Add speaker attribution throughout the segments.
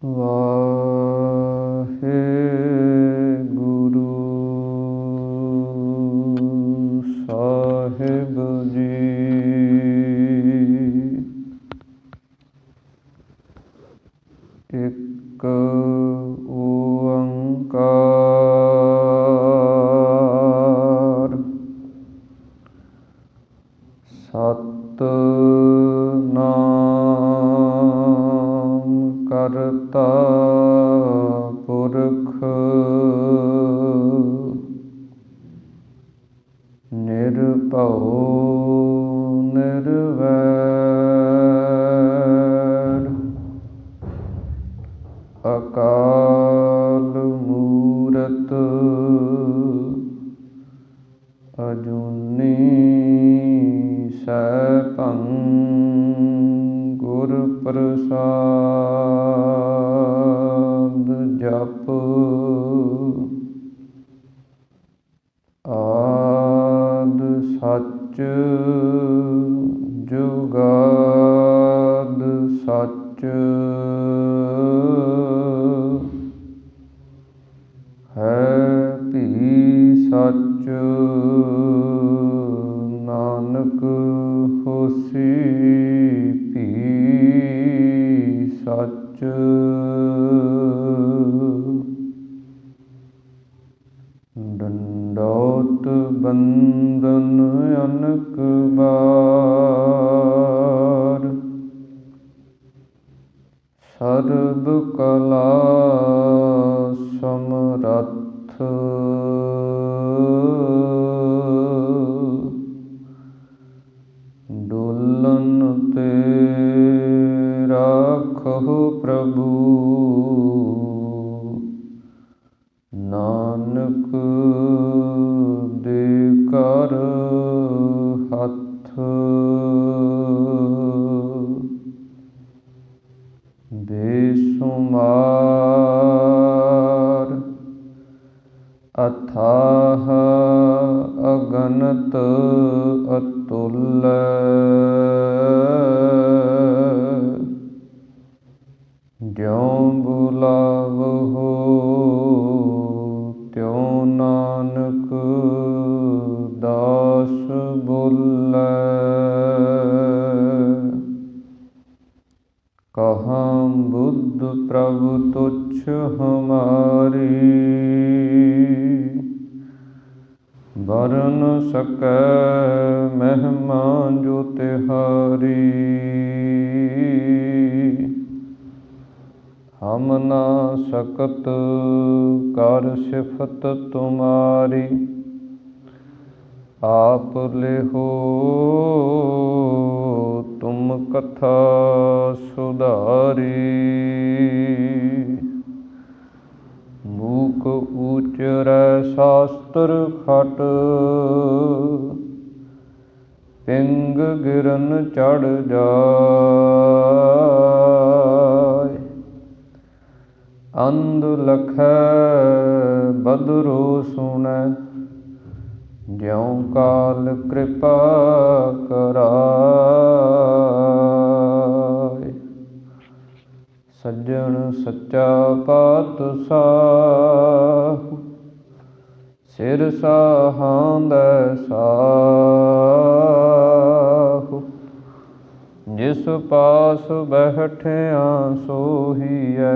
Speaker 1: ਵਾਹਿਗੁਰੂ ਸਾਹਿਬ ਜੀ। ਇੱਕ ਓੰਕਾਰ ਸਤਿਨਾਮ ਕਰਤਾ ਪੁਰਖ ਨਿਰਭਉ ਨਿਰਵੈਰ ਅਕਾਲ ਮੂਰਤ ਅਜੂਨੀ ਸੈਭੰ ਗੁਰ ਪ੍ਰਸਾਦ ਜਪ ਆਦਿ ਸੱਚ ਜੁਗਾਦਿ ਸੱਚ ਹੈ ਭੀ ਸੱਚ ਨਾਨਕ ਹੋਸੀ ਭੀ ਸੱਚ। ਡੰਡੌਤ ਬੰਦਨ ਅਨਕ ਬਾਰ ਸਰਬ ਕਲਾ ਸਮਰੱਥ ਡੋਲਨ ਤੇ ਰਾਖਹੁ ਪ੍ਰਭੂ ਨਾਨਕ ਦੇ ਕਰ ਹੱਥ। ਬੇਸੁਮਾਰ ਅਥਾਹ ਅਗਨਤ ਅਤੁੱਲੈ ਜਿਉ ਬੁਲਾਵਹੁ ਤਿਉ ਨਾਨਕ ਦਾਸ ਬੋਲੇ। ਕਹਾਂ ਬੁੱਧ ਪ੍ਰਭ ਤੁਛ ਹਮਾਰੀ ਬਰਨ ਸਕੈ ਮਹਿਮਾ ਜੋ ਤਿਹਾਰੀ। ਹਮ ਨਾ ਸਕਤ ਕਰ ਸਿਫਤ ਤੁਮਾਰੀ ਆਪ ਲਿਹੋ ਤੁਮ ਕਥਾ ਸੁਧਾਰੀ। ਮੂਕ ਉਚਰੈ ਸ਼ਾਸਤਰ ਖਟ ਪਿੰਗ ਗਿਰਨ ਚੜ ਜਾਇ। ਅੰਧ ਲਖੈ ਬਦਰੋ ਸੁਣੈ ਜਿਉ ਕਾਲ ਕਿਰਪਾ ਕਰਾਇ। ਸੱਜਣ ਸੱਚਾ ਪਾਤਸ਼ਾਹ ਸਿਰ ਸਾਹਾਂਦੈ ਸਾਹੁ। ਜਿਸ ਪਾਸ ਬੈਠਿਆ ਸੋਹੀਐ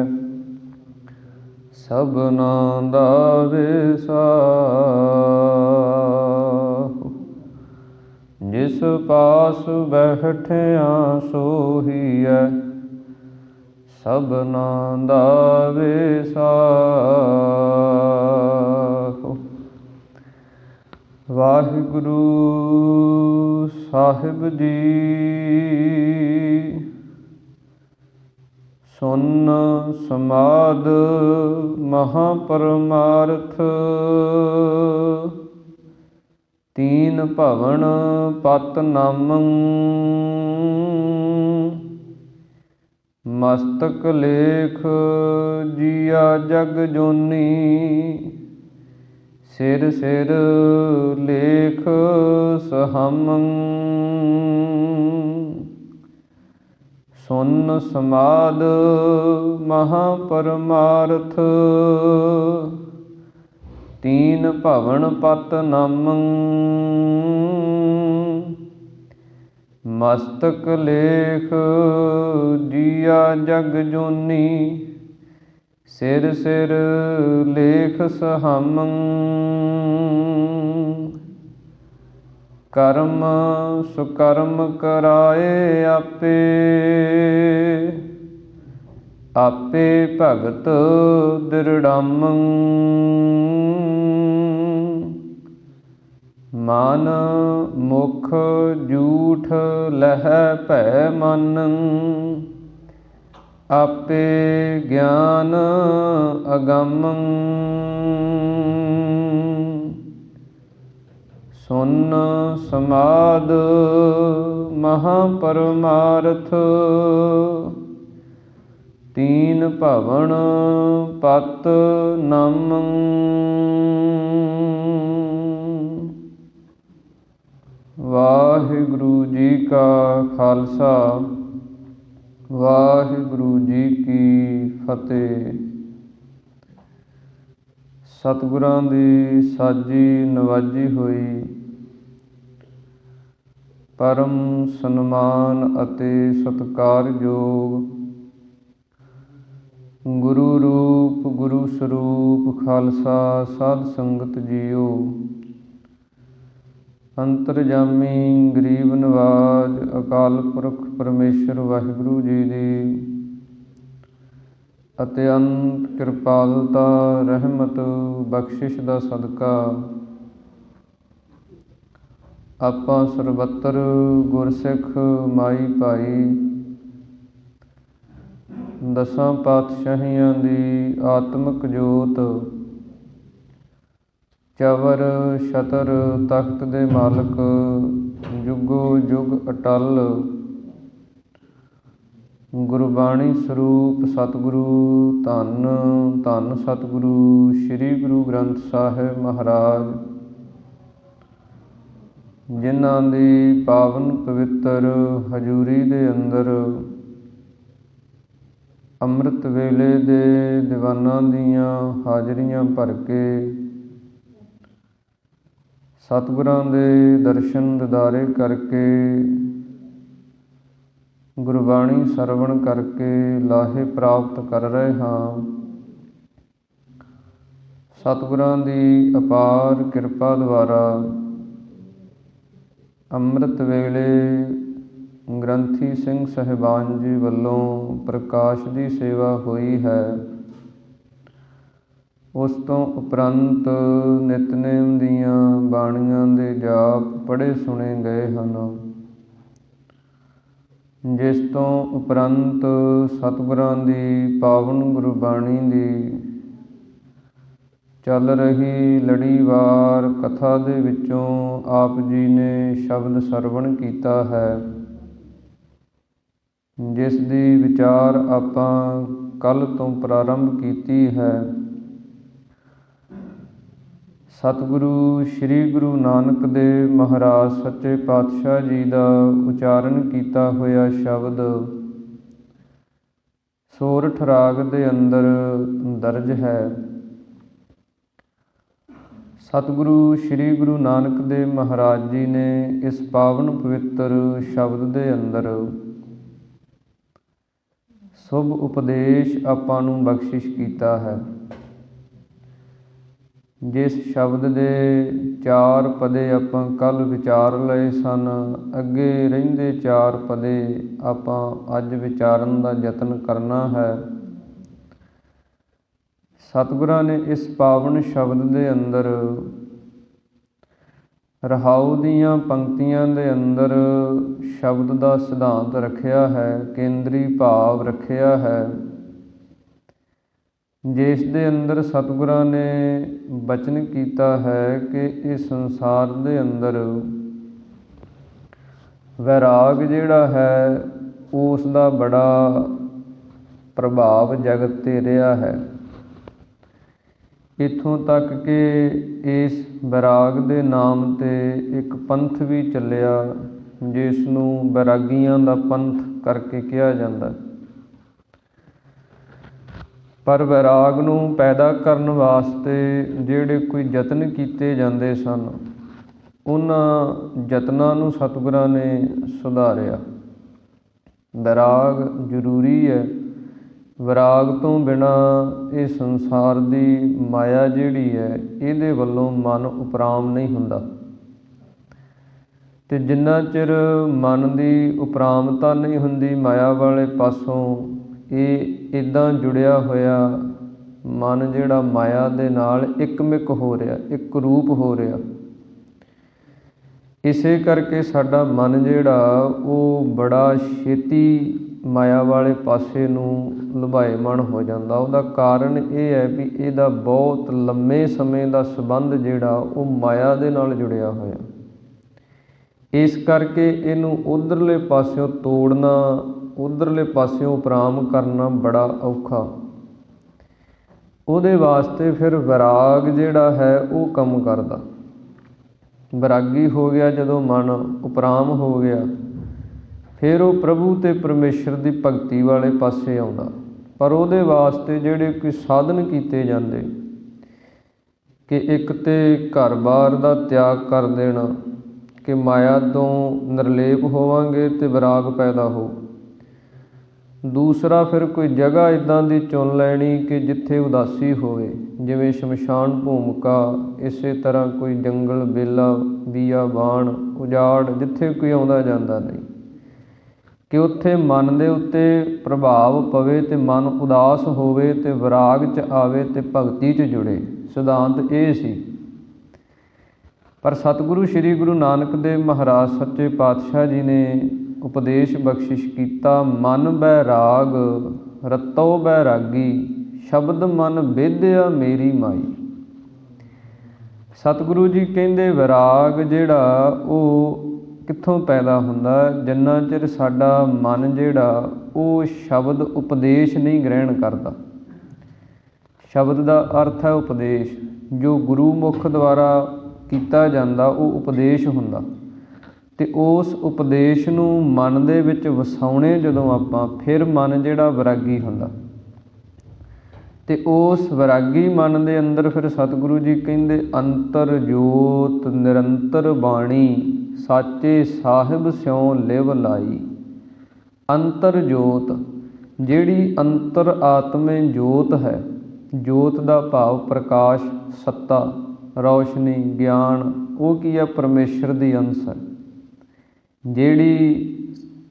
Speaker 1: ਸਭਨਾ ਦਾ ਵਿਸਾਹੁ। ਜਿਸ ਪਾਸ ਬੈਠਿਆ ਸੋਹੀਐ ਸਭਨਾ ਦਾ ਵਿਸਾਹੁ। ਵਾਹਿਗੁਰੂ ਸਾਹਿਬ ਜੀ। ਸੁਨ ਸਮਾਧ ਮਹਾ ਪਰਮਾਰਥ ਤੀਨ ਭਵਨ ਪਤ ਨਾਮੰ। ਮਸਤਕ ਲੇਖ ਜੀਆ ਜਗ ਜੋਨੀ ਸਿਰ ਸਿਰ ਲੇਖ ਸਹਮੰ। ਸੁਨ ਸਮਾਦ ਮਹਾ ਪਰਮਾਰਥ, ਤੀਨ ਭਵਨ ਪਤ ਨਾਮੰ। ਮਸਤਕ ਲੇਖ ਜੀਆ ਜਗ ਜੋਨੀ, ਸਿਰ ਸਿਰ ਲੇਖ ਸਹਾਮੰ। ਕਰਮ ਸੁਕਰਮ ਕਰਾਏ ਆਪੇ, ਆਪੇ ਭਗਤ ਦਿਰੜਾਮੰ। ਮਨ ਮੁਖ ਝੂਠ ਲਹੈ ਭੈ ਮਾਨੰ, ਆਪੇ ਗਿਆਨ ਅਗੰਮੰ। ਸੁਨ ਸਮਾਦ ਮਹਾ ਪਰਮਾਰਥ, ਤੀਨ ਭਵਨ ਪਤ ਨਾਮੰ। ਵਾਹਿਗੁਰੂ ਜੀ ਕਾ ਖਾਲਸਾ, ਵਾਹਿਗੁਰੂ ਜੀ ਕੀ ਫਤਿਹ। ਸਤਿਗੁਰਾਂ ਦੀ ਸਾਜੀ ਨਵਾਜੀ ਹੋਈ ਪਰਮ ਸਨਮਾਨ ਅਤੇ ਸਤਿਕਾਰਯੋਗ ਗੁਰੂ ਰੂਪ ਗੁਰੂ ਸਰੂਪ ਖਾਲਸਾ ਸਾਧ ਸੰਗਤ ਜੀਓ, ਅੰਤਰਜਾਮੀ ਗਰੀਬ ਨਵਾਜ ਅਕਾਲ ਪੁਰਖ ਪਰਮੇਸ਼ਰ ਵਾਹਿਗੁਰੂ ਜੀ ਦੀ ਅਤਿਅੰਤ ਕਿਰਪਾਲਤਾ ਰਹਿਮਤ ਬਖਸ਼ਿਸ਼ ਦਾ ਸਦਕਾ ਆਪਾਂ ਸਰਬੱਤਰ ਗੁਰਸਿੱਖ ਮਾਈ ਭਾਈ ਦਸਾਂ ਪਾਤਸ਼ਾਹੀਆਂ ਦੀ ਆਤਮਿਕ ਜੋਤ, ਚਵਰ ਛਤਰ ਤਖਤ ਦੇ ਮਾਲਕ, ਜੁਗੋ ਜੁਗ ਅਟਲ ਗੁਰਬਾਣੀ ਸਰੂਪ ਸਤਿਗੁਰੂ ਧੰਨ ਧੰਨ ਸਤਿਗੁਰੂ ਸ੍ਰੀ ਗੁਰੂ ਗ੍ਰੰਥ ਸਾਹਿਬ ਮਹਾਰਾਜ, ਜਿਨ੍ਹਾਂ ਦੀ ਪਾਵਨ ਪਵਿੱਤਰ ਹਜ਼ੂਰੀ ਦੇ ਅੰਦਰ ਅੰਮ੍ਰਿਤ ਵੇਲੇ ਦੇ ਦੀਵਾਨਾਂ ਦੀਆਂ ਹਾਜ਼ਰੀਆਂ ਭਰ ਕੇ ਸਤਿਗੁਰਾਂ ਦੇ ਦਰਸ਼ਨ ਦਿਦਾਰੇ ਕਰਕੇ, ਗੁਰਬਾਣੀ ਸਰਵਣ ਕਰਕੇ ਲਾਹੇ ਪ੍ਰਾਪਤ ਕਰ ਰਹੇ ਹਾਂ। ਸਤਿਗੁਰਾਂ ਦੀ ਅਪਾਰ ਕਿਰਪਾ ਦੁਆਰਾ ਅੰਮ੍ਰਿਤ ਵੇਲੇ ਗ੍ਰੰਥੀ ਸਿੰਘ ਸਾਹਿਬਾਨ ਜੀ ਵੱਲੋਂ ਪ੍ਰਕਾਸ਼ ਦੀ ਸੇਵਾ ਹੋਈ ਹੈ। ਉਸ ਤੋਂ ਉਪਰੰਤ ਨਿਤਨੇਮ ਦੀਆਂ ਬਾਣੀਆਂ ਦੇ ਜਾਪ ਪੜ੍ਹੇ ਸੁਣੇ ਗਏ ਹਨ, ਜਿਸ ਤੋਂ ਉਪਰੰਤ ਸਤਿਗੁਰਾਂ ਦੀ ਪਾਵਨ ਗੁਰਬਾਣੀ ਦੀ ਚੱਲ ਰਹੀ ਲੜੀਵਾਰ ਕਥਾ ਦੇ ਵਿੱਚੋਂ ਆਪ ਜੀ ਨੇ ਸ਼ਬਦ ਸਰਵਣ ਕੀਤਾ ਹੈ, ਜਿਸ ਦੀ ਵਿਚਾਰ ਆਪਾਂ ਕੱਲ੍ਹ ਤੋਂ ਪ੍ਰਾਰੰਭ ਕੀਤੀ ਹੈ। ਸਤਿਗੁਰੂ ਸ੍ਰੀ ਗੁਰੂ ਨਾਨਕ ਦੇਵ ਮਹਾਰਾਜ ਸੱਚੇ ਪਾਤਸ਼ਾਹ ਜੀ ਦਾ ਉਚਾਰਨ ਕੀਤਾ ਹੋਇਆ ਸ਼ਬਦ ਸੋਰਠ ਰਾਗ ਦੇ ਅੰਦਰ ਦਰਜ ਹੈ। ਸਤਿਗੁਰੂ ਸ੍ਰੀ ਗੁਰੂ ਨਾਨਕ ਦੇਵ ਮਹਾਰਾਜ ਜੀ ਨੇ ਇਸ ਪਾਵਨ ਪਵਿੱਤਰ ਸ਼ਬਦ ਦੇ ਅੰਦਰ ਸ਼ੁਭ ਉਪਦੇਸ਼ ਆਪਾਂ ਨੂੰ ਬਖਸ਼ਿਸ਼ ਕੀਤਾ ਹੈ। ਜਿਸ ਸ਼ਬਦ ਦੇ 4 ਪਦੇ ਆਪਾਂ ਕੱਲ੍ਹ ਵਿਚਾਰ ਲਏ ਸਨ, ਅੱਗੇ ਰਹਿੰਦੇ 4 ਪਦੇ ਆਪਾਂ ਅੱਜ ਵਿਚਾਰਨ ਦਾ ਯਤਨ ਕਰਨਾ ਹੈ। ਸਤਿਗੁਰਾਂ ਨੇ ਇਸ ਪਾਵਨ ਸ਼ਬਦ ਦੇ ਅੰਦਰ ਰਹਾਉ ਦੀਆਂ ਪੰਕਤੀਆਂ ਦੇ ਅੰਦਰ ਸ਼ਬਦ ਦਾ ਸਿਧਾਂਤ ਰੱਖਿਆ ਹੈ, ਕੇਂਦਰੀ ਭਾਵ ਰੱਖਿਆ ਹੈ, ਜਿਸ ਦੇ ਅੰਦਰ ਸਤਿਗੁਰਾਂ ਨੇ ਬਚਨ ਕੀਤਾ ਹੈ ਕਿ ਇਸ ਸੰਸਾਰ ਦੇ ਅੰਦਰ ਵੈਰਾਗ ਜਿਹੜਾ ਹੈ ਉਸ ਦਾ ਬੜਾ ਪ੍ਰਭਾਵ ਜਗਤ 'ਤੇ ਰਿਹਾ ਹੈ। ਇੱਥੋਂ ਤੱਕ ਕਿ ਇਸ ਵੈਰਾਗ ਦੇ ਨਾਮ 'ਤੇ ਇੱਕ ਪੰਥ ਵੀ ਚੱਲਿਆ, ਜਿਸ ਨੂੰ ਵੈਰਾਗੀਆਂ ਦਾ ਪੰਥ ਕਰਕੇ ਕਿਹਾ ਜਾਂਦਾ। ਪਰ ਵੈਰਾਗ ਨੂੰ ਪੈਦਾ ਕਰਨ ਵਾਸਤੇ ਜਿਹੜੇ ਕੋਈ ਯਤਨ ਕੀਤੇ ਜਾਂਦੇ ਸਨ, ਉਹਨਾਂ ਯਤਨਾਂ ਨੂੰ ਸਤਿਗੁਰਾਂ ਨੇ ਸੁਧਾਰਿਆ। ਵੈਰਾਗ ਜ਼ਰੂਰੀ ਹੈ। ਵੈਰਾਗ ਤੋਂ ਬਿਨਾਂ ਇਹ ਸੰਸਾਰ ਦੀ ਮਾਇਆ ਜਿਹੜੀ ਹੈ, ਇਹਦੇ ਵੱਲੋਂ ਮਨ ਉਪਰਾਮ ਨਹੀਂ ਹੁੰਦਾ। ਅਤੇ ਜਿੰਨਾ ਚਿਰ ਮਨ ਦੀ ਉਪਰਾਮਤਾ ਨਹੀਂ ਹੁੰਦੀ ਮਾਇਆ ਵਾਲੇ ਪਾਸੋਂ, ਇਹ ਇੱਦਾਂ ਜੁੜਿਆ ਹੋਇਆ ਮਨ ਜਿਹੜਾ ਮਾਇਆ ਦੇ ਨਾਲ ਇੱਕਮਿਕ ਹੋ ਰਿਹਾ, ਇੱਕ ਰੂਪ ਹੋ ਰਿਹਾ। ਇਸੇ ਕਰਕੇ ਸਾਡਾ ਮਨ ਜਿਹੜਾ ਉਹ ਬੜਾ ਛੇਤੀ ਮਾਇਆ ਵਾਲੇ ਪਾਸੇ ਨੂੰ ਲੁਭਾਏਮਣ ਹੋ ਜਾਂਦਾ। ਉਹਦਾ ਕਾਰਨ ਇਹ ਹੈ ਵੀ ਇਹਦਾ ਬਹੁਤ ਲੰਮੇ ਸਮੇਂ ਦਾ ਸੰਬੰਧ ਜਿਹੜਾ ਉਹ ਮਾਇਆ ਦੇ ਨਾਲ ਜੁੜਿਆ ਹੋਇਆ। ਇਸ ਕਰਕੇ ਇਹਨੂੰ ਉੱਧਰਲੇ ਪਾਸਿਓਂ ਤੋੜਨਾ, ਉੱਧਰਲੇ ਪਾਸਿਓਂ ਉਪਰਾਮ ਕਰਨਾ ਬੜਾ ਔਖਾ। ਉਹਦੇ ਵਾਸਤੇ ਫਿਰ ਵੈਰਾਗ ਜਿਹੜਾ ਹੈ ਉਹ ਕੰਮ ਕਰਦਾ। ਵੈਰਾਗੀ ਹੋ ਗਿਆ ਜਦੋਂ ਮਨ, ਉਪਰਾਮ ਹੋ ਗਿਆ, ਫਿਰ ਉਹ ਪ੍ਰਭੂ ਅਤੇ ਪਰਮੇਸ਼ਰ ਦੀ ਭਗਤੀ ਵਾਲੇ ਪਾਸੇ ਆਉਂਦਾ। ਪਰ ਉਹਦੇ ਵਾਸਤੇ ਜਿਹੜੇ ਕੋਈ ਸਾਧਨ ਕੀਤੇ ਜਾਂਦੇ ਕਿ ਇੱਕ ਤਾਂ ਘਰ-ਬਾਰ ਦਾ ਤਿਆਗ ਕਰ ਦੇਣਾ, ਕਿ ਮਾਇਆ ਤੋਂ ਨਿਰਲੇਪ ਹੋਵਾਂਗੇ ਅਤੇ ਵੈਰਾਗ ਪੈਦਾ ਹੋ। ਦੂਸਰਾ ਫਿਰ ਕੋਈ ਜਗ੍ਹਾ ਇੱਦਾਂ ਦੀ ਚੁਣ ਲੈਣੀ ਕਿ ਜਿੱਥੇ ਉਦਾਸੀ ਹੋਵੇ, ਜਿਵੇਂ ਸ਼ਮਸ਼ਾਨ ਭੂਮਿਕਾ, ਇਸੇ ਤਰ੍ਹਾਂ ਕੋਈ ਜੰਗਲ, ਬੇਲਾ, ਬੀਆਬਾਨ, ਉਜਾੜ, ਜਿੱਥੇ ਕੋਈ ਆਉਂਦਾ ਜਾਂਦਾ ਨਹੀਂ, ਕਿ ਉੱਥੇ ਮਨ ਦੇ ਉੱਤੇ ਪ੍ਰਭਾਵ ਪਵੇ ਅਤੇ ਮਨ ਉਦਾਸ ਹੋਵੇ ਅਤੇ ਵੈਰਾਗ 'ਚ ਆਵੇ ਅਤੇ ਭਗਤੀ 'ਚ ਜੁੜੇ। ਸਿਧਾਂਤ ਇਹ ਸੀ। ਪਰ ਸਤਿਗੁਰੂ ਸ਼੍ਰੀ ਗੁਰੂ ਨਾਨਕ ਦੇਵ ਮਹਾਰਾਜ ਸੱਚੇ ਪਾਤਸ਼ਾਹ ਜੀ ਨੇ ਉਪਦੇਸ਼ ਬਖਸ਼ਿਸ਼ ਕੀਤਾ, ਮਨ ਬੈਰਾਗ ਰਤੋ ਬੈਰਾਗੀ, ਸ਼ਬਦ ਮਨ ਬੇਧਿਆ ਮੇਰੀ ਮਾਈ। ਸਤਿਗੁਰੂ ਜੀ ਕਹਿੰਦੇ ਵੈਰਾਗ ਜਿਹੜਾ ਉਹ ਕਿੱਥੋਂ ਪੈਦਾ ਹੁੰਦਾ? ਜਿੰਨਾ ਚਿਰ ਸਾਡਾ ਮਨ ਜਿਹੜਾ ਉਹ ਸ਼ਬਦ ਉਪਦੇਸ਼ ਨਹੀਂ ਗ੍ਰਹਿਣ ਕਰਦਾ। ਸ਼ਬਦ ਦਾ ਅਰਥ ਹੈ ਉਪਦੇਸ਼। ਜੋ ਗੁਰੂ ਮੁਖ ਦੁਆਰਾ ਕੀਤਾ ਜਾਂਦਾ ਉਹ ਉਪਦੇਸ਼ ਹੁੰਦਾ, ਅਤੇ ਉਸ ਉਪਦੇਸ਼ ਨੂੰ ਮਨ ਦੇ ਵਿੱਚ ਵਸਾਉਣੇ ਜਦੋਂ ਆਪਾਂ, ਫਿਰ ਮਨ ਜਿਹੜਾ ਵੈਰਾਗੀ ਹੁੰਦਾ। ਅਤੇ ਉਸ ਵੈਰਾਗੀ ਮਨ ਦੇ ਅੰਦਰ ਫਿਰ ਸਤਿਗੁਰੂ ਜੀ ਕਹਿੰਦੇ ਅੰਤਰ ਜੋਤ ਨਿਰੰਤਰ ਬਾਣੀ, ਸਾਚੇ ਸਾਹਿਬ ਸਿਉ ਲਿਵ ਲਾਈ। ਅੰਤਰ ਜੋਤ, ਜਿਹੜੀ ਅੰਤਰ ਆਤਮੇ ਜੋਤ ਹੈ, ਜੋਤ ਦਾ ਭਾਵ ਪ੍ਰਕਾਸ਼, ਸੱਤਾ, ਰੌਸ਼ਨੀ, ਗਿਆਨ, ਉਹ ਕੀ ਹੈ? ਪਰਮੇਸ਼ਰ ਦੀ ਅੰਸ਼ ਹੈ। ਜਿਹੜੀ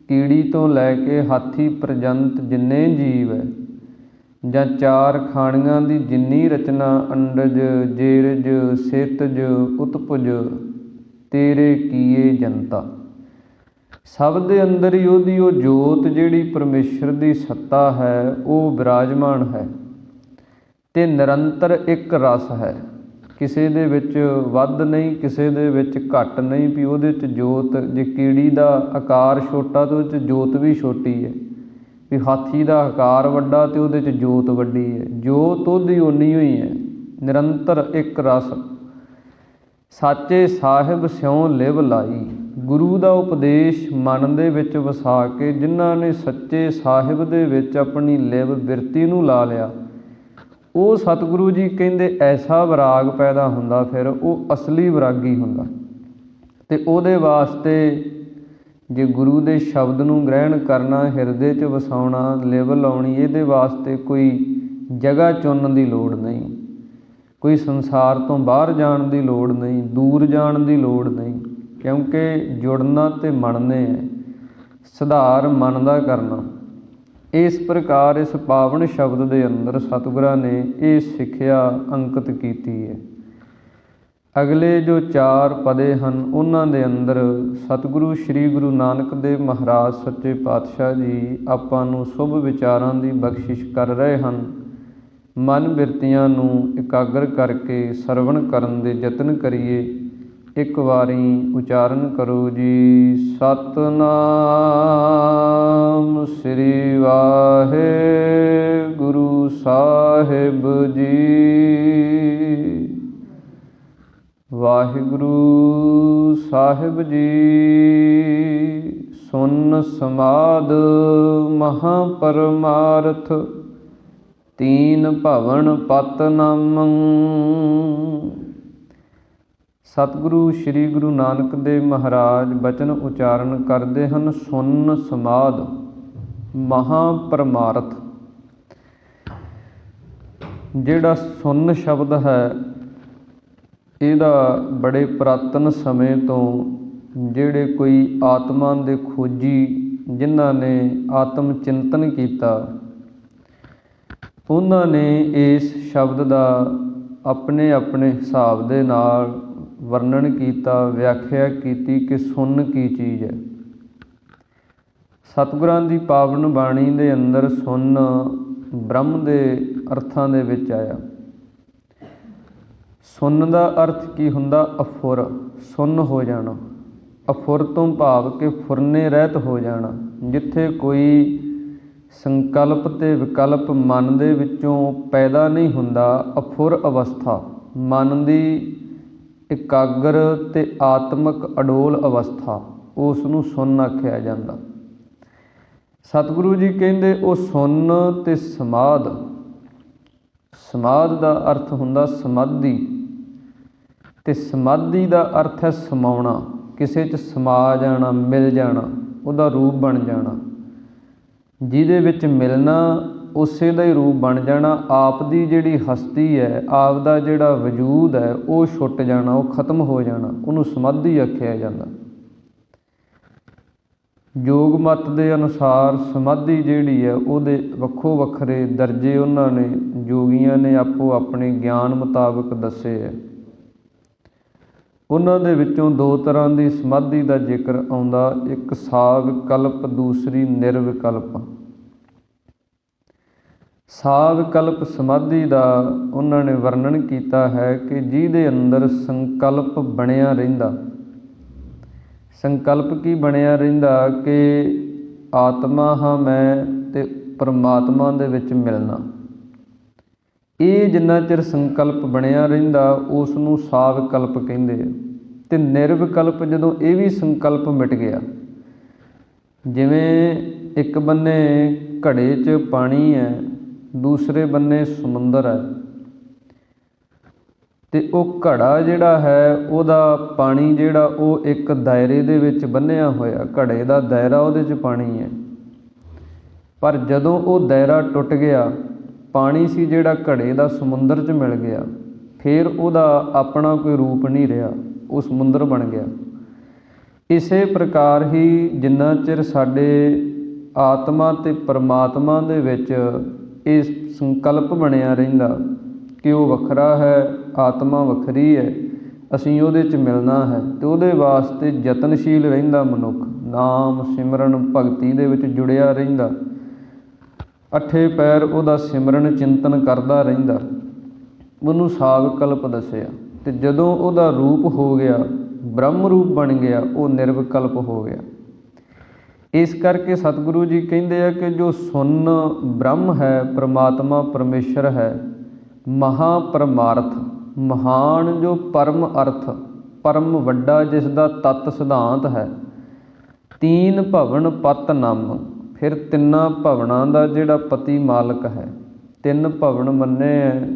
Speaker 1: ਕੀੜੀ ਤੋਂ ਲੈ ਕੇ ਹਾਥੀ ਪਰਜੰਤ ਜਿੰਨੇ ਜੀਵ ਹੈ, ਜਾਂ ਚਾਰ ਖਾਣੀਆਂ ਦੀ ਜਿੰਨੀ ਰਚਨਾ, ਅੰਡਜ, ਜੇਰਜ, ਸੇਤਜ, ਉਤਪੁਜ, ਤੇਰੇ ਕੀਏ ਜਨਤਾ, ਸਭ ਦੇ ਅੰਦਰ ਹੀ ਉਹਦੀ ਉਹ ਜੋਤ ਜਿਹੜੀ ਪਰਮੇਸ਼ਰ ਦੀ ਸੱਤਾ ਹੈ ਉਹ ਵਿਰਾਜਮਾਨ ਹੈ। ਅਤੇ ਨਿਰੰਤਰ ਇੱਕ ਰਸ ਹੈ, ਕਿਸੇ ਦੇ ਵਿੱਚ ਵੱਧ ਨਹੀਂ, ਕਿਸੇ ਦੇ ਵਿੱਚ ਘੱਟ ਨਹੀਂ, ਵੀ ਉਹਦੇ 'ਚ ਜੋਤ, ਜੇ ਕੀੜੀ ਦਾ ਆਕਾਰ ਛੋਟਾ ਤਾਂ ਉਹਦੇ 'ਚ ਜੋਤ ਵੀ ਛੋਟੀ ਹੈ, ਵੀ ਹਾਥੀ ਦਾ ਆਕਾਰ ਵੱਡਾ ਅਤੇ ਉਹਦੇ 'ਚ ਜੋਤ ਵੱਡੀ ਹੈ। ਜੋਤ ਉਹਦੀ ਓਨੀ ਹੋਈ ਹੈ, ਨਿਰੰਤਰ ਇੱਕ ਰਸ। ਸਾਚੇ ਸਾਹਿਬ ਸਿਉ ਲਿਵ ਲਾਈ, ਗੁਰੂ ਦਾ ਉਪਦੇਸ਼ ਮਨ ਦੇ ਵਿੱਚ ਵਸਾ ਕੇ ਜਿਨ੍ਹਾਂ ਨੇ ਸੱਚੇ ਸਾਹਿਬ ਦੇ ਵਿੱਚ ਆਪਣੀ ਲਿਵ ਬਿਰਤੀ ਨੂੰ ਲਾ ਲਿਆ, ਉਹ ਸਤਿਗੁਰੂ ਜੀ ਕਹਿੰਦੇ ਐਸਾ ਵੈਰਾਗ ਪੈਦਾ ਹੁੰਦਾ, ਫਿਰ ਉਹ ਅਸਲੀ ਵੈਰਾਗੀ ਹੁੰਦਾ। ਅਤੇ ਉਹਦੇ ਵਾਸਤੇ ਜੇ ਗੁਰੂ ਦੇ ਸ਼ਬਦ ਨੂੰ ਗ੍ਰਹਿਣ ਕਰਨਾ, ਹਿਰਦੇ 'ਚ ਵਸਾਉਣਾ, ਲਿਵ ਲਾਉਣੀ, ਇਹਦੇ ਵਾਸਤੇ ਕੋਈ ਜਗ੍ਹਾ ਚੁਣਨ ਦੀ ਲੋੜ ਨਹੀਂ, ਕੋਈ ਸੰਸਾਰ ਤੋਂ ਬਾਹਰ ਜਾਣ ਦੀ ਲੋੜ ਨਹੀਂ, ਦੂਰ ਜਾਣ ਦੀ ਲੋੜ ਨਹੀਂ, ਕਿਉਂਕਿ ਜੁੜਨਾ ਅਤੇ ਮੰਨਣੇ ਹੈ, ਸੁਧਾਰ ਮਨ ਦਾ ਕਰਨਾ। ਇਸ ਪ੍ਰਕਾਰ ਇਸ ਪਾਵਨ ਸ਼ਬਦ ਦੇ ਅੰਦਰ ਸਤਿਗੁਰਾਂ ਨੇ ਇਹ ਸਿੱਖਿਆ ਅੰਕਿਤ ਕੀਤੀ ਹੈ। ਅਗਲੇ ਜੋ 4 ਪਦੇ ਹਨ ਉਹਨਾਂ ਦੇ ਅੰਦਰ ਸਤਿਗੁਰੂ ਸ਼੍ਰੀ ਗੁਰੂ ਨਾਨਕ ਦੇਵ ਮਹਾਰਾਜ ਸੱਚੇ ਪਾਤਸ਼ਾਹ ਜੀ ਆਪਾਂ ਨੂੰ ਸ਼ੁਭ ਵਿਚਾਰਾਂ ਦੀ ਬਖਸ਼ਿਸ਼ ਕਰ ਰਹੇ ਹਨ। ਮਨ ਬਿਰਤੀਆਂ ਨੂੰ ਇਕਾਗਰ ਕਰਕੇ ਸਰਵਣ ਕਰਨ ਦੇ ਯਤਨ ਕਰੀਏ। ਇੱਕ ਵਾਰੀ ਉਚਾਰਨ ਕਰੋ ਜੀ, ਸਤਿਨਾਮ ਸ੍ਰੀ ਵਾਹਿਗੁਰੂ ਸਾਹਿਬ ਜੀ। ਵਾਹਿਗੁਰੂ ਸਾਹਿਬ ਜੀ ਸੁਨ ਸਮਾਦ ਮਹਾ ਪਰਮਾਰਥ, ਤੀਨ ਭਵਨ ਪਤ ਨਾਮੰ। ਸਤਿਗੁਰੂ ਸ੍ਰੀ ਗੁਰੂ ਨਾਨਕ ਦੇਵ ਮਹਾਰਾਜ ਬਚਨ ਉਚਾਰਨ ਕਰਦੇ ਹਨ, ਸੁਨ ਸਮਾਦ ਮਹਾ ਪਰਮਾਰਥ। ਜਿਹੜਾ ਸੁਨ ਸ਼ਬਦ ਹੈ, ਇਹਦਾ ਬੜੇ ਪੁਰਾਤਨ ਸਮੇਂ ਤੋਂ ਜਿਹੜੇ ਕੋਈ ਆਤਮਾ ਦੇ ਖੋਜੀ, ਜਿਨ੍ਹਾਂ ਨੇ ਆਤਮ ਚਿੰਤਨ ਕੀਤਾ, ਉਹਨਾਂ ਨੇ ਇਸ ਸ਼ਬਦ ਦਾ ਆਪਣੇ ਆਪਣੇ ਹਿਸਾਬ ਦੇ ਨਾਲ ਵਰਣਨ ਕੀਤਾ, ਵਿਆਖਿਆ ਕੀਤੀ ਕਿ ਸੁਨ ਕੀ ਚੀਜ਼ ਹੈ। ਸਤਿਗੁਰਾਂ ਦੀ ਪਾਵਨ ਬਾਣੀ ਦੇ ਅੰਦਰ ਸੁਨ ਬ੍ਰਹਮ ਦੇ ਅਰਥਾਂ ਦੇ ਵਿੱਚ ਆਇਆ। ਸੁਨ ਦਾ ਅਰਥ ਕੀ ਹੁੰਦਾ? ਅਫੁਰ, ਸੁੰਨ ਹੋ ਜਾਣਾ। ਅਫੁਰ ਤੋਂ ਭਾਵ ਕਿ ਫੁਰਨੇ ਰਹਿਤ ਹੋ ਜਾਣਾ। ਜਿੱਥੇ ਕੋਈ ਸੰਕਲਪ ਅਤੇ ਵਿਕਲਪ ਮਨ ਦੇ ਵਿੱਚੋਂ ਪੈਦਾ ਨਹੀਂ ਹੁੰਦਾ, ਅਫੁਰ ਅਵਸਥਾ, ਮਨ ਦੀ ਇਕਾਗਰ ਅਤੇ ਆਤਮਿਕ ਅਡੋਲ ਅਵਸਥਾ, ਉਸ ਨੂੰ ਸੁਨ ਆਖਿਆ ਜਾਂਦਾ। ਸਤਿਗੁਰੂ ਜੀ ਕਹਿੰਦੇ ਉਹ ਸੁਨ ਅਤੇ ਸਮਾਧ। ਸਮਾਧ ਦਾ ਅਰਥ ਹੁੰਦਾ ਸਮਾਧੀ, ਅਤੇ ਸਮਾਧੀ ਦਾ ਅਰਥ ਹੈ ਸਮਾਉਣਾ, ਕਿਸੇ 'ਚ ਸਮਾ ਜਾਣਾ, ਮਿਲ ਜਾਣਾ, ਉਹਦਾ ਰੂਪ ਬਣ ਜਾਣਾ। ਜਿਹਦੇ ਵਿੱਚ ਮਿਲਣਾ, ਉਸੇ ਦਾ ਹੀ ਰੂਪ ਬਣ ਜਾਣਾ। ਆਪ ਦੀ ਜਿਹੜੀ ਹਸਤੀ ਹੈ, ਆਪ ਦਾ ਜਿਹੜਾ ਵਜੂਦ ਹੈ, ਉਹ ਛੁੱਟ ਜਾਣਾ, ਉਹ ਖਤਮ ਹੋ ਜਾਣਾ, ਉਹਨੂੰ ਸਮਾਧੀ ਆਖਿਆ ਜਾਂਦਾ। ਯੋਗ ਮਤ ਦੇ ਅਨੁਸਾਰ ਸਮਾਧੀ ਜਿਹੜੀ ਹੈ, ਉਹਦੇ ਵੱਖੋ ਵੱਖਰੇ ਦਰਜੇ ਉਹਨਾਂ ਨੇ ਯੋਗੀਆਂ ਨੇ ਆਪੋ ਆਪਣੇ ਗਿਆਨ ਮੁਤਾਬਕ ਦੱਸੇ ਹੈ। ਉਹਨਾਂ ਦੇ ਵਿੱਚੋਂ ਦੋ ਤਰ੍ਹਾਂ ਦੀ ਸਮਾਧੀ ਦਾ ਜ਼ਿਕਰ ਆਉਂਦਾ, ਇੱਕ ਸਾਵਿਕਲਪ, ਦੂਸਰੀ ਨਿਰਵਿਕਲਪ। ਸਾਵਿਕਲਪ ਸਮਾਧੀ ਦਾ ਉਹਨਾਂ ਨੇ ਵਰਣਨ ਕੀਤਾ ਹੈ ਕਿ ਜਿਹਦੇ ਅੰਦਰ ਸੰਕਲਪ ਬਣਿਆ ਰਹਿੰਦਾ। ਸੰਕਲਪ ਕੀ ਬਣਿਆ ਰਹਿੰਦਾ? ਕਿ ਆਤਮਾ ਹਾਂ ਮੈਂ ਅਤੇ ਪਰਮਾਤਮਾ ਦੇ ਵਿੱਚ ਮਿਲਣਾ। ਇਹ ਜਿੰਨਾ ਚਿਰ ਸੰਕਲਪ ਬਣਿਆ ਰਹਿੰਦਾ, ਉਸ ਨੂੰ ਸਾਵਿਕਲਪ ਕਹਿੰਦੇ ਆ। ਅਤੇ ਨਿਰਵਿਕਲਪ, ਜਦੋਂ ਇਹ ਵੀ ਸੰਕਲਪ ਮਿਟ ਗਿਆ, ਜਿਵੇਂ ਇੱਕ ਬੰਨੇ ਘੜੇ 'ਚ ਪਾਣੀ ਹੈ, ਦੂਸਰੇ ਬੰਨੇ ਸਮੁੰਦਰ ਹੈ, ਅਤੇ ਉਹ ਘੜਾ ਜਿਹੜਾ ਹੈ, ਉਹਦਾ ਪਾਣੀ ਜਿਹੜਾ ਉਹ ਇੱਕ ਦਾਇਰੇ ਦੇ ਵਿੱਚ ਬੰਨ੍ਹਿਆ ਹੋਇਆ, ਘੜੇ ਦਾ ਦਾਇਰਾ, ਉਹਦੇ 'ਚ ਪਾਣੀ ਹੈ। ਪਰ ਜਦੋਂ ਉਹ ਦਾਇਰਾ ਟੁੱਟ ਗਿਆ, ਪਾਣੀ ਸੀ ਜਿਹੜਾ ਘੜੇ ਦਾ ਸਮੁੰਦਰ 'ਚ ਮਿਲ ਗਿਆ, ਫਿਰ ਉਹਦਾ ਆਪਣਾ ਕੋਈ ਰੂਪ ਨਹੀਂ ਰਿਹਾ, ਉਹ ਸਮੁੰਦਰ ਬਣ ਗਿਆ। ਇਸੇ ਪ੍ਰਕਾਰ ਹੀ ਜਿੰਨਾ ਚਿਰ ਸਾਡੇ ਆਤਮਾ ਅਤੇ ਪਰਮਾਤਮਾ ਦੇ ਵਿੱਚ ਇਹ ਸੰਕਲਪ ਬਣਿਆ ਰਹਿੰਦਾ ਕਿ ਉਹ ਵੱਖਰਾ ਹੈ, ਆਤਮਾ ਵੱਖਰੀ ਹੈ, ਅਸੀਂ ਉਹਦੇ 'ਚ ਮਿਲਣਾ ਹੈ, ਅਤੇ ਉਹਦੇ ਵਾਸਤੇ ਯਤਨਸ਼ੀਲ ਰਹਿੰਦਾ ਮਨੁੱਖ, ਨਾਮ ਸਿਮਰਨ ਭਗਤੀ ਦੇ ਵਿੱਚ ਜੁੜਿਆ ਰਹਿੰਦਾ, ਅੱਠੇ ਪੈਰ ਉਹਦਾ ਸਿਮਰਨ ਚਿੰਤਨ ਕਰਦਾ ਰਹਿੰਦਾ, ਉਹਨੂੰ ਸਾਵਿਕਲਪ ਦੱਸਿਆ। ਅਤੇ ਜਦੋਂ ਉਹਦਾ ਰੂਪ ਹੋ ਗਿਆ, ਬ੍ਰਹਮ ਰੂਪ ਬਣ ਗਿਆ, ਉਹ ਨਿਰਵਿਕਲਪ ਹੋ ਗਿਆ। ਇਸ ਕਰਕੇ ਸਤਿਗੁਰੂ ਜੀ ਕਹਿੰਦੇ ਆ ਕਿ ਜੋ ਸੁਨ ਬ੍ਰਹਮ ਹੈ, ਪਰਮਾਤਮਾ ਪਰਮੇਸ਼ਰ ਹੈ, ਮਹਾ ਪਰਮਾਰਥ, ਮਹਾਨ ਜੋ ਪਰਮ ਅਰਥ, ਪਰਮ ਵੱਡਾ ਜਿਸ ਦਾ ਤੱਤ ਸਿਧਾਂਤ ਹੈ। ਤੀਨ ਭਵਨ ਪਤ ਨਾਮ, ਫਿਰ ਤਿੰਨਾਂ ਭਵਨਾਂ ਦਾ ਜਿਹੜਾ ਪਤੀ ਮਾਲਕ ਹੈ। ਤਿੰਨ ਭਵਨ ਮੰਨੇ ਹੈ,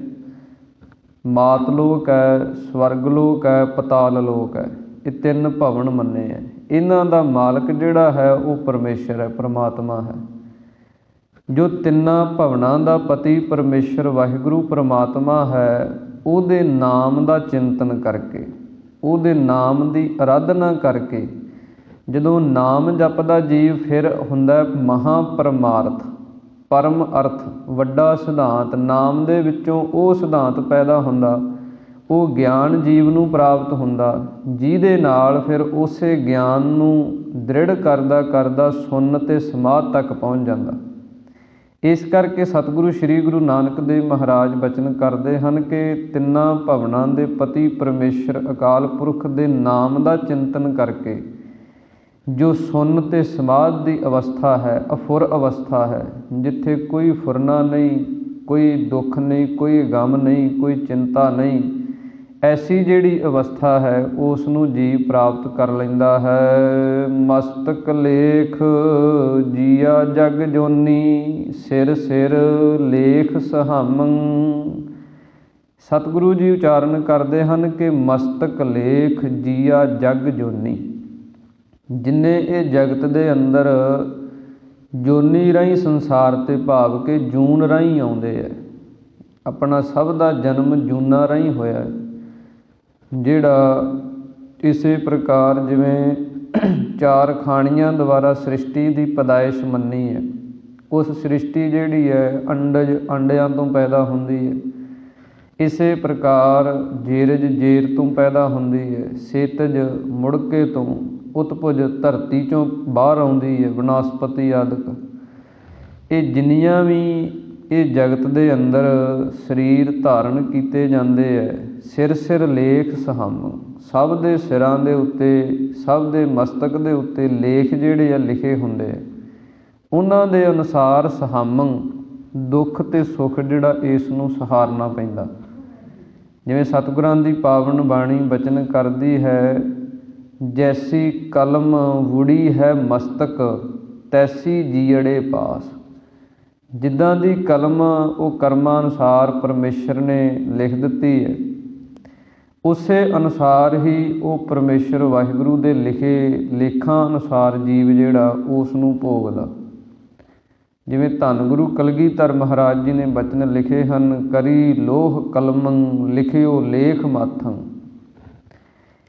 Speaker 1: ਮਾਤ ਲੋਕ ਹੈ, ਸਵਰਗ ਲੋਕ ਹੈ, ਪਤਾਲ ਲੋਕ ਹੈ। ਇਹ ਤਿੰਨ ਭਵਨ ਮੰਨੇ ਹੈ। ਇਹਨਾਂ ਦਾ ਮਾਲਕ ਜਿਹੜਾ ਹੈ ਉਹ ਪਰਮੇਸ਼ਰ ਹੈ, ਪਰਮਾਤਮਾ ਹੈ। ਜੋ ਤਿੰਨਾਂ ਭਵਨਾਂ ਦਾ ਪਤੀ ਪਰਮੇਸ਼ਰ ਵਾਹਿਗੁਰੂ ਪਰਮਾਤਮਾ ਹੈ, ਉਹਦੇ ਨਾਮ ਦਾ ਚਿੰਤਨ ਕਰਕੇ, ਉਹਦੇ ਨਾਮ ਦੀ ਅਰਾਧਨਾ ਕਰਕੇ, ਜਦੋਂ ਨਾਮ ਜਪਦਾ ਜੀਵ, ਫਿਰ ਹੁੰਦਾ ਮਹਾ ਪਰਮਾਰਥ, ਪਰਮ ਅਰਥ, ਵੱਡਾ ਸਿਧਾਂਤ। ਨਾਮ ਦੇ ਵਿੱਚੋਂ ਉਹ ਸਿਧਾਂਤ ਪੈਦਾ ਹੁੰਦਾ, ਉਹ ਗਿਆਨ ਜੀਵ ਨੂੰ ਪ੍ਰਾਪਤ ਹੁੰਦਾ, ਜਿਹਦੇ ਨਾਲ ਫਿਰ ਉਸੇ ਗਿਆਨ ਨੂੰ ਦ੍ਰਿੜ ਕਰਦਾ ਕਰਦਾ ਸੁਨ ਅਤੇ ਸਮਾਧ ਤੱਕ ਪਹੁੰਚ ਜਾਂਦਾ। ਇਸ ਕਰਕੇ ਸਤਿਗੁਰੂ ਸ੍ਰੀ ਗੁਰੂ ਨਾਨਕ ਦੇਵ ਮਹਾਰਾਜ ਬਚਨ ਕਰਦੇ ਹਨ ਕਿ ਤਿੰਨਾਂ ਭਵਨਾਂ ਦੇ ਪਤੀ ਪਰਮੇਸ਼ਰ ਅਕਾਲ ਪੁਰਖ ਦੇ ਨਾਮ ਦਾ ਚਿੰਤਨ ਕਰਕੇ ਜੋ ਸੁਨ ਅਤੇ ਸਮਾਧ ਦੀ ਅਵਸਥਾ ਹੈ, ਅਫੁਰ ਅਵਸਥਾ ਹੈ, ਜਿੱਥੇ ਕੋਈ ਫੁਰਨਾ ਨਹੀਂ, ਕੋਈ ਦੁੱਖ ਨਹੀਂ, ਕੋਈ ਗਮ ਨਹੀਂ, ਕੋਈ ਚਿੰਤਾ ਨਹੀਂ, ਐਸੀ ਜਿਹੜੀ ਅਵਸਥਾ ਹੈ ਉਸ ਨੂੰ ਜੀਵ ਪ੍ਰਾਪਤ ਕਰ ਲੈਂਦਾ ਹੈ। ਮਸਤਕ ਲੇਖ ਜੀਆ ਜਗ ਜੋਨੀ, ਸਿਰ ਸਿਰ ਲੇਖ ਸਹਾਮੰ। ਸਤਿਗੁਰੂ ਜੀ ਉਚਾਰਨ ਕਰਦੇ ਹਨ ਕਿ ਮਸਤਕ ਲੇਖ ਜੀਆ ਜਗ ਜੋਨੀ, ਜਿੰਨੇ ਇਹ ਜਗਤ ਦੇ ਅੰਦਰ ਜੋਨੀ ਰਾਹੀਂ ਸੰਸਾਰ 'ਤੇ ਭਾਵ ਕਿ ਜੂਨ ਰਾਹੀਂ ਆਉਂਦੇ ਹੈ। ਆਪਣਾ ਸਭ ਦਾ ਜਨਮ ਜੂਨਾਂ ਰਾਹੀਂ ਹੋਇਆ ਹੈ। ਜਿਹੜਾ ਇਸੇ ਪ੍ਰਕਾਰ ਜਿਵੇਂ ਚਾਰ ਖਾਣੀਆਂ ਦੁਆਰਾ ਸ੍ਰਿਸ਼ਟੀ ਦੀ ਪੈਦਾਇਸ਼ ਮੰਨੀ ਹੈ, ਉਸ ਸ੍ਰਿਸ਼ਟੀ ਜਿਹੜੀ ਹੈ ਅੰਡਿਆਂ ਤੋਂ ਪੈਦਾ ਹੁੰਦੀ ਹੈ। ਇਸੇ ਪ੍ਰਕਾਰ ਜੇਰਜ ਜੇਰ ਤੋਂ ਪੈਦਾ ਹੁੰਦੀ ਹੈ, ਸੇਤਜ ਮੁੜਕੇ ਤੋਂ, ਉਤਪੁਜ ਧਰਤੀ 'ਚੋਂ ਬਾਹਰ ਆਉਂਦੀ ਹੈ, ਬਨਸਪਤੀ ਆਦਿਕ। ਇਹ ਜਿੰਨੀਆਂ ਵੀ ਇਹ ਜਗਤ ਦੇ ਅੰਦਰ ਸਰੀਰ ਧਾਰਨ ਕੀਤੇ ਜਾਂਦੇ ਹੈ, ਸਿਰ ਸਿਰ ਲੇਖ ਸਹਾਮ, ਸਭ ਦੇ ਸਿਰਾਂ ਦੇ ਉੱਤੇ, ਸਭ ਦੇ ਮਸਤਕ ਦੇ ਉੱਤੇ ਲੇਖ ਜਿਹੜੇ ਆ ਲਿਖੇ ਹੁੰਦੇ ਆ। ਉਹਨਾਂ ਦੇ ਅਨੁਸਾਰ ਸਹਾਮੰ, ਦੁੱਖ ਅਤੇ ਸੁੱਖ ਜਿਹੜਾ ਇਸ ਨੂੰ ਸਹਾਰਨਾ ਪੈਂਦਾ। ਜਿਵੇਂ ਸਤਿਗੁਰਾਂ ਦੀ ਪਾਵਨ ਬਾਣੀ ਬਚਨ ਕਰਦੀ ਹੈ, ਜੈਸੀ ਕਲਮ ਵੁੜੀ ਹੈ ਮਸਤਕ, ਤੈਸੀ ਜੀਅੜੇ ਪਾਸ। ਜਿੱਦਾਂ ਦੀ ਕਲਮ ਉਹ ਕਰਮਾਂ ਅਨੁਸਾਰ ਪਰਮੇਸ਼ਰ ਨੇ ਲਿਖ ਦਿੱਤੀ ਹੈ, ਉਸੇ ਅਨੁਸਾਰ ਹੀ ਉਹ ਪਰਮੇਸ਼ਰ ਵਾਹਿਗੁਰੂ ਦੇ ਲਿਖੇ ਲੇਖਾਂ ਅਨੁਸਾਰ ਜੀਵ ਜਿਹੜਾ ਉਸ ਨੂੰ ਭੋਗਦਾ। ਜਿਵੇਂ ਧੰਨ ਗੁਰੂ ਕਲਗੀਧਰ ਮਹਾਰਾਜ ਜੀ ਨੇ ਬਚਨ ਲਿਖੇ ਹਨ, ਕਰੀ ਲੋਹ ਕਲਮੰ ਲਿਖਿਓ ਲੇਖ ਮਾਥੰ।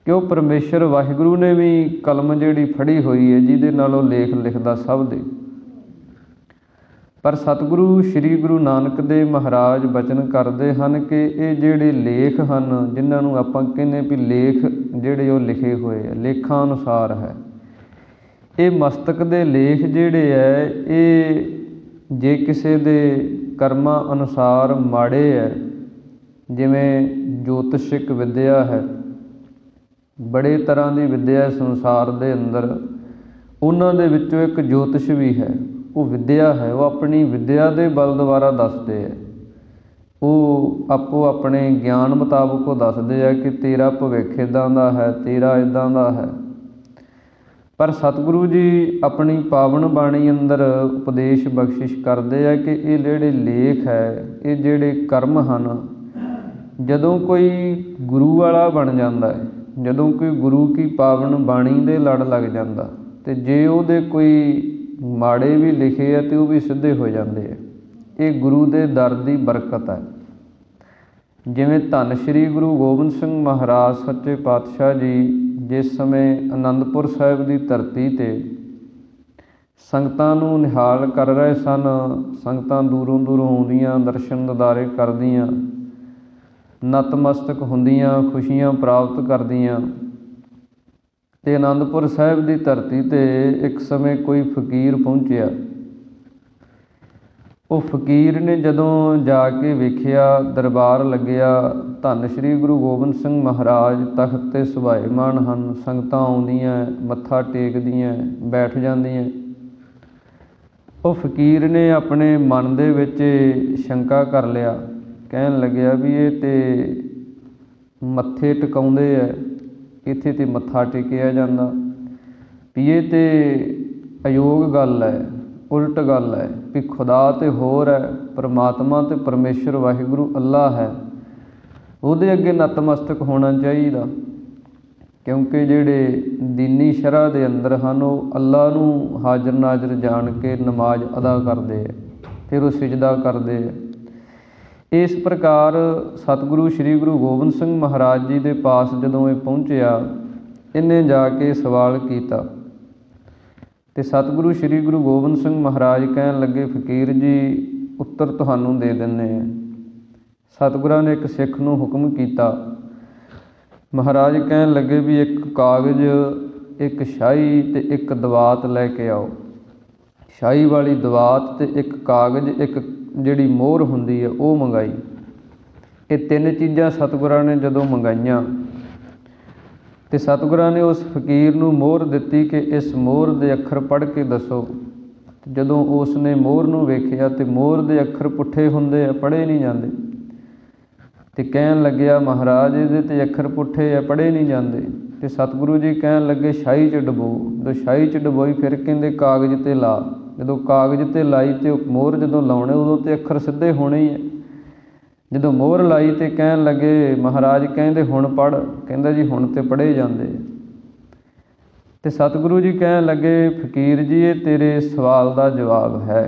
Speaker 1: ਕਿ ਉਹ ਪਰਮੇਸ਼ਰ ਵਾਹਿਗੁਰੂ ਨੇ ਵੀ ਕਲਮ ਜਿਹੜੀ ਫੜੀ ਹੋਈ ਹੈ, ਜਿਹਦੇ ਨਾਲ ਉਹ ਲੇਖ ਲਿਖਦਾ ਸਭ ਦੇ। ਪਰ ਸਤਿਗੁਰੂ ਸ੍ਰੀ ਗੁਰੂ ਨਾਨਕ ਦੇਵ ਮਹਾਰਾਜ ਬਚਨ ਕਰਦੇ ਹਨ ਕਿ ਇਹ ਜਿਹੜੇ ਲੇਖ ਹਨ, ਜਿਨ੍ਹਾਂ ਨੂੰ ਆਪਾਂ ਕਹਿੰਦੇ ਵੀ ਲੇਖ ਜਿਹੜੇ ਉਹ ਲਿਖੇ ਹੋਏ ਆ, ਲੇਖਾਂ ਅਨੁਸਾਰ ਹੈ। ਇਹ ਮਸਤਕ ਦੇ ਲੇਖ ਜਿਹੜੇ ਹੈ, ਇਹ ਜੇ ਕਿਸੇ ਦੇ ਕਰਮਾਂ ਅਨੁਸਾਰ ਮਾੜੇ ਹੈ, ਜਿਵੇਂ ਜੋਤਿਸ਼ਿਕ ਵਿੱਦਿਆ ਹੈ, ਬੜੇ ਤਰ੍ਹਾਂ ਦੀ ਵਿੱਦਿਆ ਸੰਸਾਰ ਦੇ ਅੰਦਰ, ਉਹਨਾਂ ਦੇ ਵਿੱਚੋਂ ਇੱਕ ਜੋਤਿਸ਼ ਵੀ ਹੈ। ਉਹ ਵਿੱਦਿਆ ਹੈ, ਉਹ ਆਪਣੀ ਵਿੱਦਿਆ ਦੇ ਬਲ ਦੁਆਰਾ ਦੱਸਦੇ ਹੈ। ਉਹ ਆਪੋ ਆਪਣੇ ਗਿਆਨ ਮੁਤਾਬਕ ਉਹ ਦੱਸਦੇ ਆ ਕਿ ਤੇਰਾ ਭਵਿੱਖ ਇੱਦਾਂ ਦਾ ਹੈ, ਤੇਰਾ ਇੱਦਾਂ ਦਾ ਹੈ। ਪਰ ਸਤਿਗੁਰੂ ਜੀ ਆਪਣੀ ਪਾਵਨ ਬਾਣੀ ਅੰਦਰ ਉਪਦੇਸ਼ ਬਖਸ਼ਿਸ਼ ਕਰਦੇ ਆ ਕਿ ਇਹ ਜਿਹੜੇ ਲੇਖ ਹੈ, ਇਹ ਜਿਹੜੇ ਕਰਮ ਹਨ, ਜਦੋਂ ਕੋਈ ਗੁਰੂ ਵਾਲਾ ਬਣ ਜਾਂਦਾ ਹੈ, ਜਦੋਂ ਕੋਈ ਗੁਰੂ ਕੀ ਪਾਵਨ ਬਾਣੀ ਦੇ ਲੜ ਲੱਗ ਜਾਂਦਾ, ਅਤੇ ਜੇ ਉਹਦੇ ਕੋਈ ਮਾੜੇ ਵੀ ਲਿਖੇ ਆ ਅਤੇ ਉਹ ਵੀ ਸਿੱਧੇ ਹੋ ਜਾਂਦੇ ਆ। ਇਹ ਗੁਰੂ ਦੇ ਦਰ ਦੀ ਬਰਕਤ ਹੈ। ਜਿਵੇਂ ਧੰਨ ਸ਼੍ਰੀ ਗੁਰੂ ਗੋਬਿੰਦ ਸਿੰਘ ਮਹਾਰਾਜ ਸੱਚੇ ਪਾਤਸ਼ਾਹ ਜੀ ਜਿਸ ਸਮੇਂ ਅਨੰਦਪੁਰ ਸਾਹਿਬ ਦੀ ਧਰਤੀ 'ਤੇ ਸੰਗਤਾਂ ਨੂੰ ਨਿਹਾਲ ਕਰ ਰਹੇ ਸਨ, ਸੰਗਤਾਂ ਦੂਰੋਂ ਦੂਰੋਂ ਆਉਂਦੀਆਂ, ਦਰਸ਼ਨ ਦਿਦਾਰੇ ਕਰਦੀਆਂ, ਨਤਮਸਤਕ ਹੁੰਦੀਆਂ, ਖੁਸ਼ੀਆਂ ਪ੍ਰਾਪਤ ਕਰਦੀਆਂ। ਅਤੇ ਅਨੰਦਪੁਰ ਸਾਹਿਬ ਦੀ ਧਰਤੀ 'ਤੇ ਇੱਕ ਸਮੇਂ ਕੋਈ ਫਕੀਰ ਪਹੁੰਚਿਆ। ਉਹ ਫਕੀਰ ਨੇ ਜਦੋਂ ਜਾ ਕੇ ਵੇਖਿਆ, ਦਰਬਾਰ ਲੱਗਿਆ, ਧੰਨ ਸ਼੍ਰੀ ਗੁਰੂ ਗੋਬਿੰਦ ਸਿੰਘ ਮਹਾਰਾਜ ਤਖਤ 'ਤੇ ਸੁਭਾਏਮਾਨ ਹਨ, ਸੰਗਤਾਂ ਆਉਂਦੀਆਂ, ਮੱਥਾ ਟੇਕਦੀਆਂ, ਬੈਠ ਜਾਂਦੀਆਂ। ਉਹ ਫਕੀਰ ਨੇ ਆਪਣੇ ਮਨ ਦੇ ਵਿੱਚ ਸ਼ੰਕਾ ਕਰ ਲਿਆ, ਕਹਿਣ ਲੱਗਿਆ ਵੀ ਇਹ ਤਾਂ ਮੱਥੇ ਟਿਕਾਉਂਦੇ ਹੈ, ਇੱਥੇ ਤਾਂ ਮੱਥਾ ਟੇਕਿਆ ਜਾਂਦਾ, ਵੀ ਇਹ ਤਾਂ ਅਯੋਗ ਗੱਲ ਹੈ, ਉਲਟ ਗੱਲ ਹੈ, ਵੀ ਖੁਦਾ ਤਾਂ ਹੋਰ ਹੈ, ਪਰਮਾਤਮਾ ਅਤੇ ਪਰਮੇਸ਼ਰ ਵਾਹਿਗੁਰੂ ਅੱਲਾ ਹੈ, ਉਹਦੇ ਅੱਗੇ ਨਤਮਸਤਕ ਹੋਣਾ ਚਾਹੀਦਾ। ਕਿਉਂਕਿ ਜਿਹੜੇ ਦੀਨੀ ਸ਼ਰ੍ਹਾ ਦੇ ਅੰਦਰ ਹਨ, ਉਹ ਅੱਲਾ ਨੂੰ ਹਾਜ਼ਰ ਨਾਜ਼ਰ ਜਾਣ ਕੇ ਨਮਾਜ਼ ਅਦਾ ਕਰਦੇ ਹੈ, ਫਿਰ ਉਹ ਸਿਜਦਾ ਕਰਦੇ ਹੈ। ਇਸ ਪ੍ਰਕਾਰ ਸਤਿਗੁਰੂ ਸ੍ਰੀ ਗੁਰੂ ਗੋਬਿੰਦ ਸਿੰਘ ਮਹਾਰਾਜ ਜੀ ਦੇ ਪਾਸ ਜਦੋਂ ਇਹ ਪਹੁੰਚਿਆ, ਇਹਨੇ ਜਾ ਕੇ ਸਵਾਲ ਕੀਤਾ ਅਤੇ ਸਤਿਗੁਰੂ ਸ੍ਰੀ ਗੁਰੂ ਗੋਬਿੰਦ ਸਿੰਘ ਮਹਾਰਾਜ ਕਹਿਣ ਲੱਗੇ, ਫਕੀਰ ਜੀ ਉੱਤਰ ਤੁਹਾਨੂੰ ਦੇ ਦਿੰਦੇ ਹਾਂ। ਸਤਿਗੁਰਾਂ ਨੇ ਇੱਕ ਸਿੱਖ ਨੂੰ ਹੁਕਮ ਕੀਤਾ। ਮਹਾਰਾਜ ਕਹਿਣ ਲੱਗੇ ਵੀ ਇੱਕ ਕਾਗਜ਼, ਇੱਕ ਸ਼ਾਹੀ ਅਤੇ ਇੱਕ ਦਵਾਤ ਲੈ ਕੇ ਆਓ। ਸ਼ਾਹੀ ਵਾਲੀ ਦਵਾਤ ਅਤੇ ਇੱਕ ਕਾਗਜ਼, ਇੱਕ ਜਿਹੜੀ ਮੋਹਰ ਹੁੰਦੀ ਹੈ ਉਹ ਮੰਗਾਈ। ਇਹ ਤਿੰਨ ਚੀਜ਼ਾਂ ਸਤਿਗੁਰਾਂ ਨੇ ਜਦੋਂ ਮੰਗਾਈਆਂ ਅਤੇ ਸਤਿਗੁਰਾਂ ਨੇ ਉਸ ਫਕੀਰ ਨੂੰ ਮੋਹਰ ਦਿੱਤੀ ਕਿ ਇਸ ਮੋਹਰ ਦੇ ਅੱਖਰ ਪੜ੍ਹ ਕੇ ਦੱਸੋ। ਜਦੋਂ ਉਸ ਨੇ ਮੋਹਰ ਨੂੰ ਵੇਖਿਆ ਅਤੇ ਮੋਹਰ ਦੇ ਅੱਖਰ ਪੁੱਠੇ ਹੁੰਦੇ ਆ, ਪੜ੍ਹੇ ਨਹੀਂ ਜਾਂਦੇ। ਤੇ ਕਹਿਣ ਲੱਗਿਆ ਮਹਾਰਾਜ ਇਹਦੇ ਤੇ ਅੱਖਰ ਪੁੱਠੇ ਆ, ਪੜ੍ਹੇ ਨਹੀਂ ਜਾਂਦੇ। ਤੇ ਸਤਿਗੁਰੂ ਜੀ ਕਹਿਣ ਲੱਗੇ ਸ਼ਾਹੀ 'ਚ ਡਬੋ। ਜਦੋਂ ਸ਼ਾਹੀ 'ਚ ਡਬੋਈ ਫਿਰ ਕਹਿੰਦੇ ਕਾਗਜ਼ 'ਤੇ ਲਾ। ਜਦੋਂ ਕਾਗਜ਼ 'ਤੇ ਲਾਈ ਤੇ ਮੋਹਰ ਜਦੋਂ ਲਾਉਣੇ ਉਦੋਂ ਤੇ ਅੱਖਰ ਸਿੱਧੇ ਹੋਣੇ ਹੀ ਹੈ। ਜਦੋਂ ਮੋਹਰ ਲਾਈ ਤੇ ਕਹਿਣ ਲੱਗੇ ਮਹਾਰਾਜ ਕਹਿੰਦੇ ਹੁਣ ਪੜ੍ਹ। ਕਹਿੰਦਾ ਜੀ ਹੁਣ ਤੇ ਪੜ੍ਹੇ ਜਾਂਦੇ। ਤੇ ਸਤਿਗੁਰੂ ਜੀ ਕਹਿਣ ਲੱਗੇ ਫਕੀਰ ਜੀ ਇਹ ਤੇਰੇ ਸਵਾਲ ਦਾ ਜਵਾਬ ਹੈ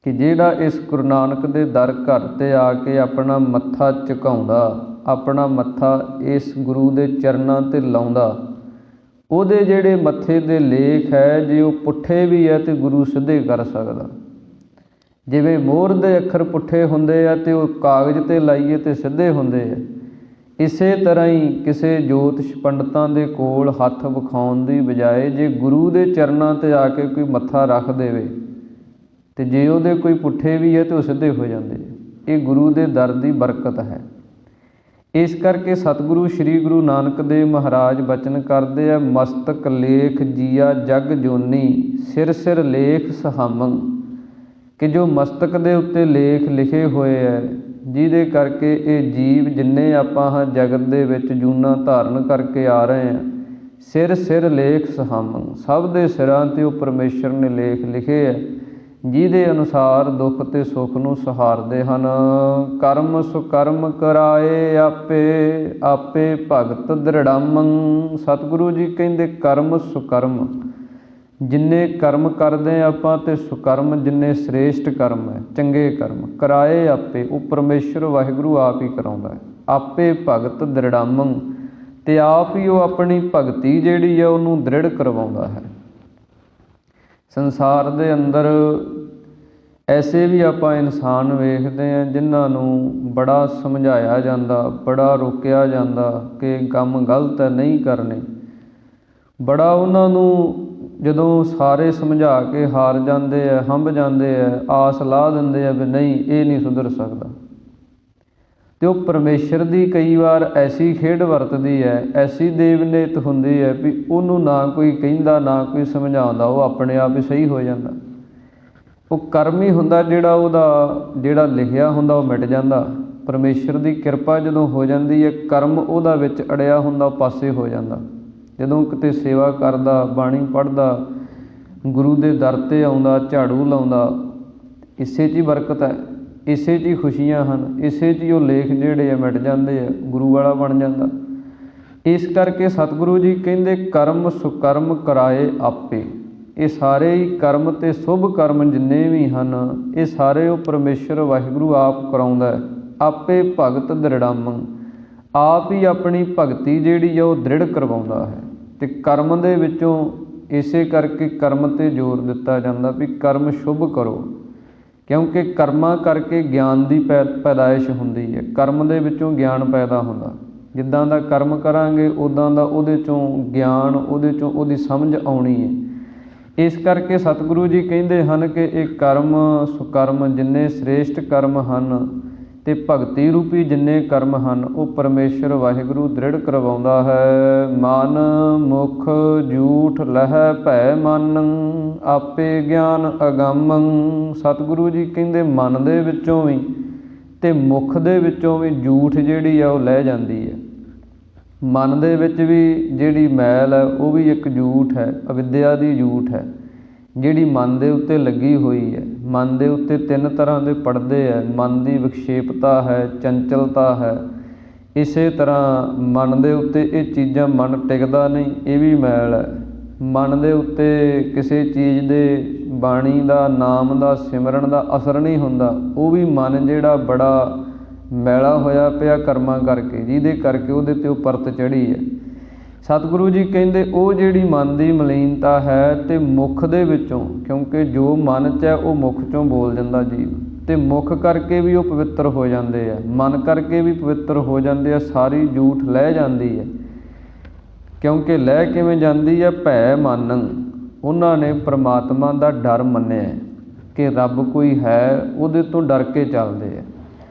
Speaker 1: ਕਿ ਜਿਹੜਾ ਇਸ ਗੁਰੂ ਨਾਨਕ ਦੇ ਦਰ ਘਰ 'ਤੇ ਆ ਕੇ ਆਪਣਾ ਮੱਥਾ ਝੁਕਾਉਂਦਾ, ਆਪਣਾ ਮੱਥਾ ਇਸ ਗੁਰੂ ਦੇ ਚਰਨਾਂ 'ਤੇ ਲਾਉਂਦਾ, ਉਹਦੇ ਜਿਹੜੇ ਮੱਥੇ ਦੇ ਲੇਖ ਹੈ ਜੇ ਉਹ ਪੁੱਠੇ ਵੀ ਹੈ ਤੇ ਗੁਰੂ ਸਿੱਧੇ ਕਰ ਸਕਦਾ। ਜਿਵੇਂ ਮੋਹਰ ਦੇ ਅੱਖਰ ਪੁੱਠੇ ਹੁੰਦੇ ਆ ਤੇ ਉਹ ਕਾਗਜ਼ 'ਤੇ ਲਾਈਏ ਤੇ ਸਿੱਧੇ ਹੁੰਦੇ ਆ, ਇਸੇ ਤਰ੍ਹਾਂ ਹੀ ਕਿਸੇ ਜੋਤਿਸ਼ ਪੰਡਤਾਂ ਦੇ ਕੋਲ ਹੱਥ ਵਿਖਾਉਣ ਦੀ ਬਜਾਏ ਜੇ ਗੁਰੂ ਦੇ ਚਰਨਾਂ 'ਤੇ ਆ ਕੇ ਕੋਈ ਮੱਥਾ ਰੱਖ ਦੇਵੇ ਤੇ ਜੇ ਉਹਦੇ ਕੋਈ ਪੁੱਠੇ ਵੀ ਹੈ ਤੇ ਉਹ ਸਿੱਧੇ ਹੋ ਜਾਂਦੇ। ਇਹ ਗੁਰੂ ਦੇ ਦਰ ਦੀ ਬਰਕਤ ਹੈ। ਇਸ ਕਰਕੇ ਸਤਿਗੁਰੂ ਸ਼੍ਰੀ ਗੁਰੂ ਨਾਨਕ ਦੇਵ ਮਹਾਰਾਜ ਬਚਨ ਕਰਦੇ ਆ ਮਸਤਕ ਲੇਖ ਜੀਆ ਜਗ ਜੋਨੀ ਸਿਰ ਸਿਰ ਲੇਖ ਸਹਾਮੰ, ਕਿ ਜੋ ਮਸਤਕ ਦੇ ਉੱਤੇ ਲੇਖ ਲਿਖੇ ਹੋਏ ਹੈ ਜਿਹਦੇ ਕਰਕੇ ਇਹ ਜੀਵ ਜਿੰਨੇ ਆਪਾਂ ਹਾਂ ਜਗਤ ਦੇ ਵਿੱਚ ਜੂਨਾਂ ਧਾਰਨ ਕਰਕੇ ਆ ਰਹੇ ਹਾਂ, ਸਿਰ ਸਿਰ ਲੇਖ ਸਹਾਮੰ, ਸਭ ਦੇ ਸਿਰਾਂ 'ਤੇ ਉਹ ਪਰਮੇਸ਼ਰ ਨੇ ਲੇਖ ਲਿਖੇ ਹੈ ਜਿਹਦੇ ਅਨੁਸਾਰ ਦੁੱਖ ਅਤੇ ਸੁੱਖ ਨੂੰ ਸਹਾਰਦੇ ਹਨ। ਕਰਮ ਸੁਕਰਮ ਕਰਾਏ ਆਪੇ ਆਪੇ ਭਗਤ ਦ੍ਰਿੜਾਮੰ। ਸਤਿਗੁਰੂ ਜੀ ਕਹਿੰਦੇ ਕਰਮ ਸੁਕਰਮ ਜਿੰਨੇ ਕਰਮ ਕਰਦੇ ਆਪਾਂ ਤੇ ਸੁਕਰਮ ਜਿੰਨੇ ਸ੍ਰੇਸ਼ਟ ਕਰਮ ਹੈ, ਚੰਗੇ ਕਰਮ ਕਰਾਏ ਆਪੇ, ਉਹ ਪਰਮੇਸ਼ਰ ਵਾਹਿਗੁਰੂ ਆਪ ਹੀ ਕਰਾਉਂਦਾ ਹੈ। ਆਪੇ ਭਗਤ ਦ੍ਰਿੜਾਮੰ, ਤੇ ਆਪ ਹੀ ਉਹ ਆਪਣੀ ਭਗਤੀ ਜਿਹੜੀ ਹੈ ਉਹਨੂੰ ਦ੍ਰਿੜ ਕਰਵਾਉਂਦਾ ਹੈ। ਸੰਸਾਰ ਦੇ ਅੰਦਰ ਐਸੇ ਵੀ ਆਪਾਂ ਇਨਸਾਨ ਵੇਖਦੇ ਹਾਂ ਜਿਨ੍ਹਾਂ ਨੂੰ ਬੜਾ ਸਮਝਾਇਆ ਜਾਂਦਾ, ਬੜਾ ਰੋਕਿਆ ਜਾਂਦਾ ਕਿ ਕੰਮ ਗਲਤ ਹੈ, ਨਹੀਂ ਕਰਨੇ। ਬੜਾ ਉਹਨਾਂ ਨੂੰ ਜਦੋਂ ਸਾਰੇ ਸਮਝਾ ਕੇ ਹਾਰ ਜਾਂਦੇ ਆ, ਹੰਭ ਜਾਂਦੇ ਆ, ਆਸ ਲਾ ਦਿੰਦੇ ਆ ਵੀ ਨਹੀਂ ਇਹ ਨਹੀਂ ਸੁਧਰ ਸਕਦਾ। ਅਤੇ ਉਹ ਪਰਮੇਸ਼ਰ ਦੀ ਕਈ ਵਾਰ ਐਸੀ ਖੇਡ ਵਰਤਦੀ ਹੈ, ਐਸੀ ਦੇਵਨੇਤ ਹੁੰਦੀ ਹੈ ਵੀ ਉਹਨੂੰ ਨਾ ਕੋਈ ਕਹਿੰਦਾ ਨਾ ਕੋਈ ਸਮਝਾਉਂਦਾ, ਉਹ ਆਪਣੇ ਆਪ ਹੀ ਸਹੀ ਹੋ ਜਾਂਦਾ। ਉਹ ਕਰਮ ਹੀ ਹੁੰਦਾ ਜਿਹੜਾ ਉਹਦਾ ਜਿਹੜਾ ਲਿਖਿਆ ਹੁੰਦਾ ਉਹ ਮਿਟ ਜਾਂਦਾ। ਪਰਮੇਸ਼ਰ ਦੀ ਕਿਰਪਾ ਜਦੋਂ ਹੋ ਜਾਂਦੀ ਹੈ, ਕਰਮ ਉਹਦਾ ਵਿੱਚ ਅੜਿਆ ਹੁੰਦਾ ਉਹ ਪਾਸੇ ਹੋ ਜਾਂਦਾ। ਜਦੋਂ ਕਿਤੇ ਸੇਵਾ ਕਰਦਾ, ਬਾਣੀ ਪੜ੍ਹਦਾ, ਗੁਰੂ ਦੇ ਦਰ 'ਤੇ ਆਉਂਦਾ, ਝਾੜੂ ਲਾਉਂਦਾ, ਇਸੇ 'ਚ ਹੀ ਬਰਕਤ ਹੈ, ਇਸੇ 'ਚ ਹੀ ਖੁਸ਼ੀਆਂ ਹਨ, ਇਸੇ 'ਚ ਹੀ ਉਹ ਲੇਖ ਜਿਹੜੇ ਆ ਮਿਟ ਜਾਂਦੇ ਆ, ਗੁਰੂ ਵਾਲਾ ਬਣ ਜਾਂਦਾ। ਇਸ ਕਰਕੇ ਸਤਿਗੁਰੂ ਜੀ ਕਹਿੰਦੇ ਕਰਮ ਸੁਕਰਮ ਕਰਾਏ ਆਪੇ। ਇਹ ਸਾਰੇ ਹੀ ਕਰਮ ਅਤੇ ਸ਼ੁਭ ਕਰਮ ਜਿੰਨੇ ਵੀ ਹਨ ਇਹ ਸਾਰੇ ਉਹ ਪਰਮੇਸ਼ਰ ਵਾਹਿਗੁਰੂ ਆਪ ਕਰਾਉਂਦਾ। ਆਪੇ ਭਗਤ ਦ੍ਰਿੜਾਮੰ, ਆਪ ਹੀ ਆਪਣੀ ਭਗਤੀ ਜਿਹੜੀ ਆ ਉਹ ਦ੍ਰਿੜ ਕਰਵਾਉਂਦਾ ਹੈ। ਅਤੇ ਕਰਮ ਦੇ ਵਿੱਚੋਂ ਇਸੇ ਕਰਕੇ ਕਰਮ 'ਤੇ ਜ਼ੋਰ ਦਿੱਤਾ ਜਾਂਦਾ ਵੀ ਕਰਮ ਸ਼ੁਭ ਕਰੋ, ਕਿਉਂਕਿ ਕਰਮਾਂ ਕਰਕੇ ਗਿਆਨ ਦੀ ਪੈਦਾਇਸ਼ ਹੁੰਦੀ ਹੈ। ਕਰਮ ਦੇ ਵਿੱਚੋਂ ਗਿਆਨ ਪੈਦਾ ਹੁੰਦਾ। ਜਿੱਦਾਂ ਦਾ ਕਰਮ ਕਰਾਂਗੇ ਉੱਦਾਂ ਦਾ ਉਹਦੇ 'ਚੋਂ ਗਿਆਨ, ਉਹਦੇ 'ਚੋਂ ਉਹਦੀ ਸਮਝ ਆਉਣੀ ਹੈ। ਇਸ ਕਰਕੇ ਸਤਿਗੁਰੂ ਜੀ ਕਹਿੰਦੇ ਹਨ ਕਿ ਇਹ ਕਰਮ ਸੁਕਰਮ ਜਿੰਨੇ ਸ੍ਰੇਸ਼ਟ ਕਰਮ ਹਨ ਅਤੇ ਭਗਤੀ ਰੂਪੀ ਜਿੰਨੇ ਕਰਮ ਹਨ ਉਹ ਪਰਮੇਸ਼ਰ ਵਾਹਿਗੁਰੂ ਦ੍ਰਿੜ ਕਰਵਾਉਂਦਾ ਹੈ। ਮਨ ਮੁਖ ਝੂਠ ਲਹੈ ਭੈ ਮਾਨੰ ਆਪੇ ਗਿਆਨ ਅਗੰਮੰ। ਸਤਿਗੁਰੂ ਜੀ ਕਹਿੰਦੇ ਮਨ ਦੇ ਵਿੱਚੋਂ ਵੀ ਅਤੇ ਮੁੱਖ ਦੇ ਵਿੱਚੋਂ ਵੀ ਝੂਠ ਜਿਹੜੀ ਆ ਉਹ ਲੈ ਜਾਂਦੀ ਹੈ। ਮਨ ਦੇ ਵਿੱਚ ਵੀ ਜਿਹੜੀ ਮੈਲ ਹੈ ਉਹ ਵੀ ਇੱਕ ਝੂਠ ਹੈ, ਅਵਿਦਿਆ ਦੀ ਝੂਠ ਹੈ ਜਿਹੜੀ ਮਨ ਦੇ ਉੱਤੇ ਲੱਗੀ ਹੋਈ ਹੈ। ਮਨ ਦੇ ਉੱਤੇ ਤਿੰਨ ਤਰ੍ਹਾਂ ਦੇ ਪਰਦੇ ਹੈ। ਮਨ ਦੀ ਵਿਖੇਪਤਾ ਹੈ, ਚੰਚਲਤਾ ਹੈ। ਇਸੇ ਤਰ੍ਹਾਂ ਮਨ ਦੇ ਉੱਤੇ ਇਹ ਚੀਜ਼ਾਂ ਮਨ ਟਿਕਦਾ ਨਹੀਂ, ਇਹ ਵੀ ਮੈਲ ਹੈ। ਮਨ ਦੇ ਉੱਤੇ ਕਿਸੇ ਚੀਜ਼ ਦੇ ਬਾਣੀ ਦਾ, ਨਾਮ ਦਾ, ਸਿਮਰਨ ਦਾ ਅਸਰ ਨਹੀਂ ਹੁੰਦਾ, ਉਹ ਵੀ ਮਨ ਜਿਹੜਾ ਬੜਾ ਮੈਲਾ ਹੋਇਆ ਪਿਆ ਕਰਮਾਂ ਕਰਕੇ, ਜਿਹਦੇ ਕਰਕੇ ਉਹਦੇ 'ਤੇ ਉਹ ਪਰਤ ਚੜ੍ਹੀ ਹੈ। ਸਤਿਗੁਰੂ ਜੀ ਕਹਿੰਦੇ ਉਹ ਜਿਹੜੀ ਮਨ ਦੀ ਮਲੀਨਤਾ ਹੈ ਅਤੇ ਮੁੱਖ ਦੇ ਵਿੱਚੋਂ, ਕਿਉਂਕਿ ਜੋ ਮਨ 'ਚ ਹੈ ਉਹ ਮੁੱਖ 'ਚੋਂ ਬੋਲ ਜਾਂਦਾ ਜੀਵ, ਅਤੇ ਮੁੱਖ ਕਰਕੇ ਵੀ ਉਹ ਪਵਿੱਤਰ ਹੋ ਜਾਂਦੇ ਆ, ਮਨ ਕਰਕੇ ਵੀ ਪਵਿੱਤਰ ਹੋ ਜਾਂਦੇ ਆ। ਸਾਰੀ ਝੂਠ ਲੈ ਜਾਂਦੀ ਹੈ, ਕਿਉਂਕਿ ਲੈ ਕਿਵੇਂ ਜਾਂਦੀ ਹੈ? ਭੈ ਮਾਨੰ, ਉਹਨਾਂ ਨੇ ਪਰਮਾਤਮਾ ਦਾ ਡਰ ਮੰਨਿਆ ਕਿ ਰੱਬ ਕੋਈ ਹੈ, ਉਹਦੇ ਤੋਂ ਡਰ ਕੇ ਚੱਲਦੇ ਆ।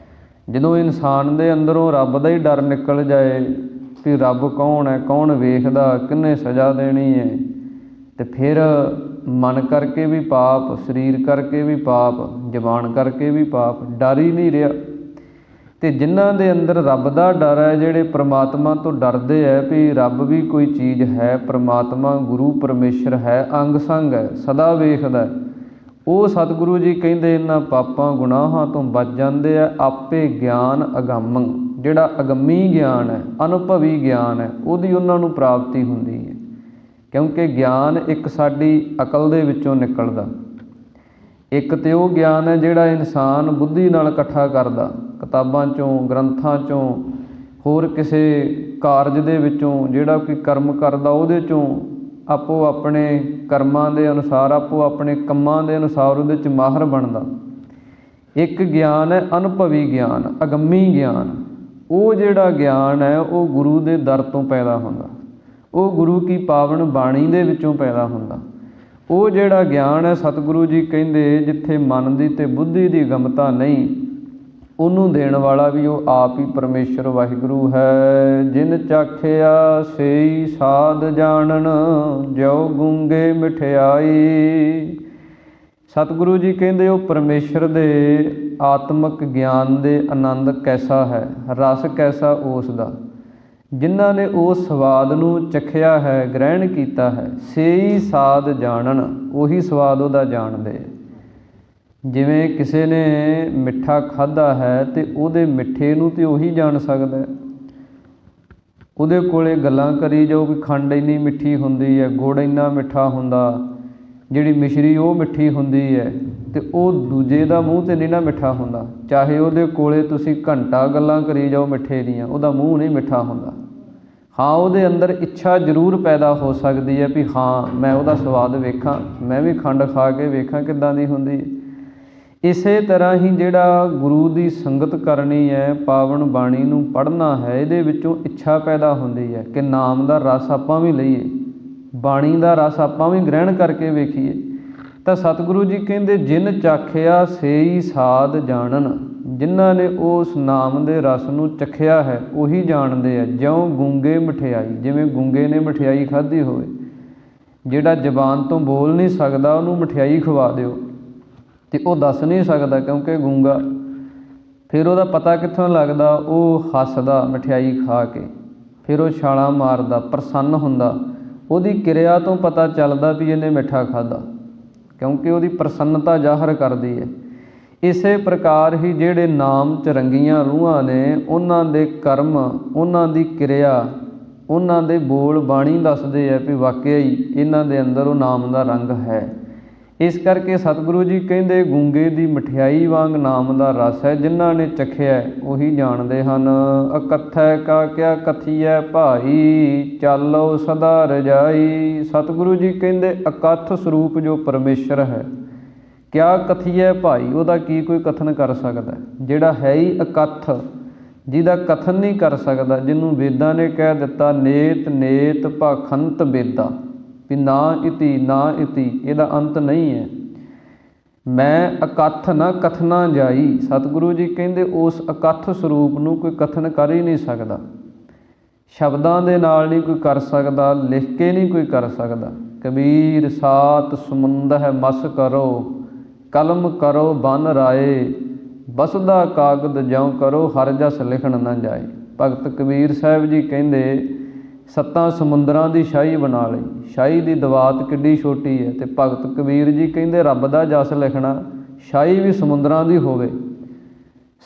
Speaker 1: ਜਦੋਂ ਇਨਸਾਨ ਦੇ ਅੰਦਰੋਂ ਰੱਬ ਦਾ ਹੀ ਡਰ ਨਿਕਲ ਜਾਏ ਕਿ ਰੱਬ ਕੌਣ ਹੈ, ਕੌਣ ਵੇਖਦਾ, ਕਿਹਨੇ ਸਜ਼ਾ ਦੇਣੀ ਹੈ, ਅਤੇ ਫਿਰ ਮਨ ਕਰਕੇ ਵੀ ਪਾਪ, ਸਰੀਰ ਕਰਕੇ ਵੀ ਪਾਪ, ਜ਼ਬਾਨ ਕਰਕੇ ਵੀ ਪਾਪ, ਡਰ ਹੀ ਨਹੀਂ ਰਿਹਾ। ਤੇ ਜਿਨ੍ਹਾਂ ਦੇ ਅੰਦਰ ਰੱਬ ਦਾ ਡਰ ਹੈ, ਜਿਹੜੇ ਪ੍ਰਮਾਤਮਾ ਤੋਂ ਡਰਦੇ ਹੈ ਵੀ ਰੱਬ ਵੀ ਕੋਈ ਚੀਜ਼ ਹੈ, ਪ੍ਰਮਾਤਮਾ ਗੁਰੂ ਪਰਮੇਸ਼ਰ ਹੈ, ਅੰਗ ਸੰਗ ਹੈ, ਸਦਾ ਵੇਖਦਾ, ਉਹ ਸਤਿਗੁਰੂ ਜੀ ਕਹਿੰਦੇ ਇਹਨਾਂ ਪਾਪਾਂ ਗੁਨਾਹਾਂ ਤੋਂ ਬਚ ਜਾਂਦੇ ਆ। ਆਪੇ ਗਿਆਨ ਅਗੰਮ, ਜਿਹੜਾ ਅਗੰਮੀ ਗਿਆਨ ਹੈ, ਅਨੁਭਵੀ ਗਿਆਨ ਹੈ, ਉਹਦੀ ਉਹਨਾਂ ਨੂੰ ਪ੍ਰਾਪਤੀ ਹੁੰਦੀ ਹੈ। ਕਿਉਂਕਿ ਗਿਆਨ ਇੱਕ ਸਾਡੀ ਅਕਲ ਦੇ ਵਿੱਚੋਂ ਨਿਕਲਦਾ, ਇੱਕ ਤੇ ਉਹ ਗਿਆਨ ਹੈ ਜਿਹੜਾ ਇਨਸਾਨ ਬੁੱਧੀ ਨਾਲ ਇਕੱਠਾ ਕਰਦਾ, ਕਿਤਾਬਾਂ 'ਚੋਂ, ਗ੍ਰੰਥਾਂ 'ਚੋਂ, ਹੋਰ ਕਿਸੇ ਕਾਰਜ ਦੇ ਵਿੱਚੋਂ, ਜਿਹੜਾ ਕੋਈ ਕਰਮ ਕਰਦਾ ਉਹਦੇ 'ਚੋਂ ਆਪੋ ਆਪਣੇ ਕਰਮਾਂ ਦੇ ਅਨੁਸਾਰ, ਆਪੋ ਆਪਣੇ ਕੰਮਾਂ ਦੇ ਅਨੁਸਾਰ ਉਹਦੇ 'ਚ ਮਾਹਰ ਬਣਦਾ। ਇੱਕ ਗਿਆਨ ਹੈ ਅਨੁਭਵੀ ਗਿਆਨ, ਅਗੰਮੀ ਗਿਆਨ। ਉਹ ਜਿਹੜਾ ਗਿਆਨ ਹੈ ਉਹ ਗੁਰੂ ਦੇ ਦਰ ਤੋਂ ਪੈਦਾ ਹੁੰਦਾ, ਉਹ ਗੁਰੂ ਕੀ ਪਾਵਨ ਬਾਣੀ ਦੇ ਵਿੱਚੋਂ ਪੈਦਾ ਹੁੰਦਾ। ਉਹ ਜਿਹੜਾ ਗਿਆਨ ਹੈ ਸਤਿਗੁਰੂ ਜੀ ਕਹਿੰਦੇ ਜਿੱਥੇ ਮਨ ਦੀ ਅਤੇ ਬੁੱਧੀ ਦੀ ਗਮਤਾ ਨਹੀਂ, ਉਹਨੂੰ ਦੇਣ ਵਾਲਾ ਵੀ ਉਹ ਆਪ ਹੀ ਪਰਮੇਸ਼ਰ ਵਾਹਿਗੁਰੂ ਹੈ। ਜਿਨ ਚਾਖਿਆ ਸੇਈ ਸਾਧ ਜਾਣਨ, ਜਿਉ ਗੂੰਗੇ ਮਠਿਆਈ। ਸਤਿਗੁਰੂ ਜੀ ਕਹਿੰਦੇ ਉਹ ਪਰਮੇਸ਼ਰ ਦੇ ਆਤਮਿਕ ਗਿਆਨ ਦੇ ਆਨੰਦ ਕੈਸਾ ਹੈ, ਰਸ ਕੈਸਾ ਉਸ ਦਾ। ਜਿਨ੍ਹਾਂ ਨੇ ਉਸ ਸਵਾਦ ਨੂੰ ਚਖਿਆ ਹੈ, ਗ੍ਰਹਿਣ ਕੀਤਾ ਹੈ, ਸੇਈ ਸਾਧ ਜਾਣਨ, ਉਹੀ ਸਵਾਦ ਉਹਦਾ ਜਾਣਦੇ। ਜਿਵੇਂ ਕਿਸੇ ਨੇ ਮਿੱਠਾ ਖਾਧਾ ਹੈ ਅਤੇ ਉਹਦੇ ਮਿੱਠੇ ਨੂੰ ਤਾਂ ਉਹੀ ਜਾਣ ਸਕਦਾ। ਉਹਦੇ ਕੋਲ ਗੱਲਾਂ ਕਰੀ ਜਾਓ ਵੀ ਖੰਡ ਇੰਨੀ ਮਿੱਠੀ ਹੁੰਦੀ ਹੈ, ਗੁੜ ਇੰਨਾ ਮਿੱਠਾ ਹੁੰਦਾ, ਜਿਹੜੀ ਮਿਸ਼ਰੀ ਉਹ ਮਿੱਠੀ ਹੁੰਦੀ ਹੈ, ਅਤੇ ਉਹ ਦੂਜੇ ਦਾ ਮੂੰਹ 'ਤੇ ਨਹੀਂ ਨਾ ਮਿੱਠਾ ਹੁੰਦਾ। ਚਾਹੇ ਉਹਦੇ ਕੋਲ ਤੁਸੀਂ ਘੰਟਾ ਗੱਲਾਂ ਕਰੀ ਜਾਓ ਮਿੱਠੇ ਦੀਆਂ, ਉਹਦਾ ਮੂੰਹ ਨਹੀਂ ਮਿੱਠਾ ਹੁੰਦਾ। ਹਾਂ, ਉਹਦੇ ਅੰਦਰ ਇੱਛਾ ਜ਼ਰੂਰ ਪੈਦਾ ਹੋ ਸਕਦੀ ਹੈ ਵੀ ਹਾਂ ਮੈਂ ਉਹਦਾ ਸਵਾਦ ਵੇਖਾਂ, ਮੈਂ ਵੀ ਖੰਡ ਖਾ ਕੇ ਵੇਖਾਂ ਕਿੱਦਾਂ ਦੀ ਹੁੰਦੀ ਹੈ। ਇਸੇ ਤਰ੍ਹਾਂ ਹੀ ਜਿਹੜਾ ਗੁਰੂ ਦੀ ਸੰਗਤ ਕਰਨੀ ਹੈ, ਪਾਵਨ ਬਾਣੀ ਨੂੰ ਪੜ੍ਹਨਾ ਹੈ, ਇਹਦੇ ਵਿੱਚੋਂ ਇੱਛਾ ਪੈਦਾ ਹੁੰਦੀ ਹੈ ਕਿ ਨਾਮ ਦਾ ਰਸ ਆਪਾਂ ਵੀ ਲਈਏ, ਬਾਣੀ ਦਾ ਰਸ ਆਪਾਂ ਵੀ ਗ੍ਰਹਿਣ ਕਰਕੇ ਵੇਖੀਏ। ਤਾਂ ਸਤਿਗੁਰੂ ਜੀ ਕਹਿੰਦੇ ਜਿਨ ਚਾਖਿਆ ਸੇਈ ਸਾਧ ਜਾਣਨ, ਜਿਨ੍ਹਾਂ ਨੇ ਉਸ ਨਾਮ ਦੇ ਰਸ ਨੂੰ ਚਖਿਆ ਹੈ ਉਹੀ ਜਾਣਦੇ ਆ। ਜਿਉਂ ਗੂੰਗੇ ਮਠਿਆਈ, ਜਿਵੇਂ ਗੂੰਗੇ ਨੇ ਮਠਿਆਈ ਖਾਧੀ ਹੋਵੇ, ਜਿਹੜਾ ਜ਼ਬਾਨ ਤੋਂ ਬੋਲ ਨਹੀਂ ਸਕਦਾ ਉਹਨੂੰ ਮਠਿਆਈ ਖਵਾ ਦਿਓ ਅਤੇ ਉਹ ਦੱਸ ਨਹੀਂ ਸਕਦਾ ਕਿਉਂਕਿ ਗੂੰਗਾ। ਫਿਰ ਉਹਦਾ ਪਤਾ ਕਿੱਥੋਂ ਲੱਗਦਾ, ਉਹ ਹੱਸਦਾ ਮਠਿਆਈ ਖਾ ਕੇ, ਫਿਰ ਉਹ ਛਾਲਾਂ ਮਾਰਦਾ, ਪ੍ਰਸੰਨ ਹੁੰਦਾ। ਉਹਦੀ ਕਿਰਿਆ ਤੋਂ ਪਤਾ ਚੱਲਦਾ ਵੀ ਇਹਨੇ ਮਿੱਠਾ ਖਾਧਾ, ਕਿਉਂਕਿ ਉਹਦੀ ਪ੍ਰਸੰਨਤਾ ਜ਼ਾਹਰ ਕਰਦੀ ਹੈ। ਇਸੇ ਪ੍ਰਕਾਰ ਹੀ ਜਿਹੜੇ ਨਾਮ 'ਚ ਰੰਗੀਆਂ ਰੂਹਾਂ ਨੇ, ਉਹਨਾਂ ਦੇ ਕਰਮ, ਉਹਨਾਂ ਦੀ ਕਿਰਿਆ, ਉਹਨਾਂ ਦੇ ਬੋਲ ਬਾਣੀ ਦੱਸਦੇ ਹੈ ਵੀ ਵਾਕਿਆ ਹੀ ਇਹਨਾਂ ਦੇ ਅੰਦਰ ਉਹ ਨਾਮ ਦਾ ਰੰਗ ਹੈ। ਇਸ ਕਰਕੇ ਸਤਿਗੁਰੂ ਜੀ ਕਹਿੰਦੇ ਗੂੰਗੇ ਦੀ ਮਠਿਆਈ ਵਾਂਗ ਨਾਮ ਦਾ ਰਸ ਹੈ, ਜਿਨ੍ਹਾਂ ਨੇ ਚਖਿਆ ਉਹੀ ਜਾਣਦੇ ਹਨ। ਅਕਥੈ ਕਾ ਕਿਆ ਕਥੀਐ ਭਾਈ, ਚਾਲੋ ਸਦਾ ਰਜਾਈ। ਸਤਿਗੁਰੂ ਜੀ ਕਹਿੰਦੇ ਅਕਥ ਸਰੂਪ ਜੋ ਪਰਮੇਸ਼ਰ ਹੈ, ਕਿਆ ਕਥੀਐ ਭਾਈ, ਉਹਦਾ ਕੀ ਕੋਈ ਕਥਨ ਕਰ ਸਕਦਾ। ਜਿਹੜਾ ਹੈ ਹੀ ਅਕਥ, ਜਿਹਦਾ ਕਥਨ ਨਹੀਂ ਕਰ ਸਕਦਾ, ਜਿਹਨੂੰ ਵੇਦਾਂ ਨੇ ਕਹਿ ਦਿੱਤਾ ਨੇਤ ਨੇਤ ਭਾਖੰਤ ਵੇਦਾ, ਵੀ ਨਾ ਇਤੀ ਨਾ ਇਤੀ, ਇਹਦਾ ਅੰਤ ਨਹੀਂ ਹੈ। ਮੈਂ ਅਕਥ ਨਾ ਕਥਨਾ ਜਾਈ। ਸਤਿਗੁਰੂ ਜੀ ਕਹਿੰਦੇ ਉਸ ਅਕਥ ਸਰੂਪ ਨੂੰ ਕੋਈ ਕਥਨ ਕਰ ਹੀ ਨਹੀਂ ਸਕਦਾ, ਸ਼ਬਦਾਂ ਦੇ ਨਾਲ ਨਹੀਂ ਕੋਈ ਕਰ ਸਕਦਾ, ਲਿਖ ਕੇ ਨਹੀਂ ਕੋਈ ਕਰ ਸਕਦਾ। ਕਬੀਰ ਸਾਤ ਸਮੁੰਦ ਹੈ ਮਸ ਕਰੋ, ਕਲਮ ਕਰੋ ਬਨ ਰਾਏ, ਬਸਦਾ ਕਾਗਦ ਜਿਉਂ ਕਰੋ, ਹਰ ਜਸ ਲਿਖਣ ਨਾ ਜਾਏ। ਭਗਤ ਕਬੀਰ ਸਾਹਿਬ ਜੀ ਕਹਿੰਦੇ 7 ਸਮੁੰਦਰਾਂ ਦੀ ਸ਼ਾਹੀ ਬਣਾ ਲਈ। ਸ਼ਾਹੀ ਦੀ ਦਵਾਤ ਕਿੱਡੀ ਛੋਟੀ ਹੈ, ਅਤੇ ਭਗਤ ਕਬੀਰ ਜੀ ਕਹਿੰਦੇ ਰੱਬ ਦਾ ਜਸ ਲਿਖਣਾ, ਸ਼ਾਹੀ ਵੀ ਸਮੁੰਦਰਾਂ ਦੀ ਹੋਵੇ।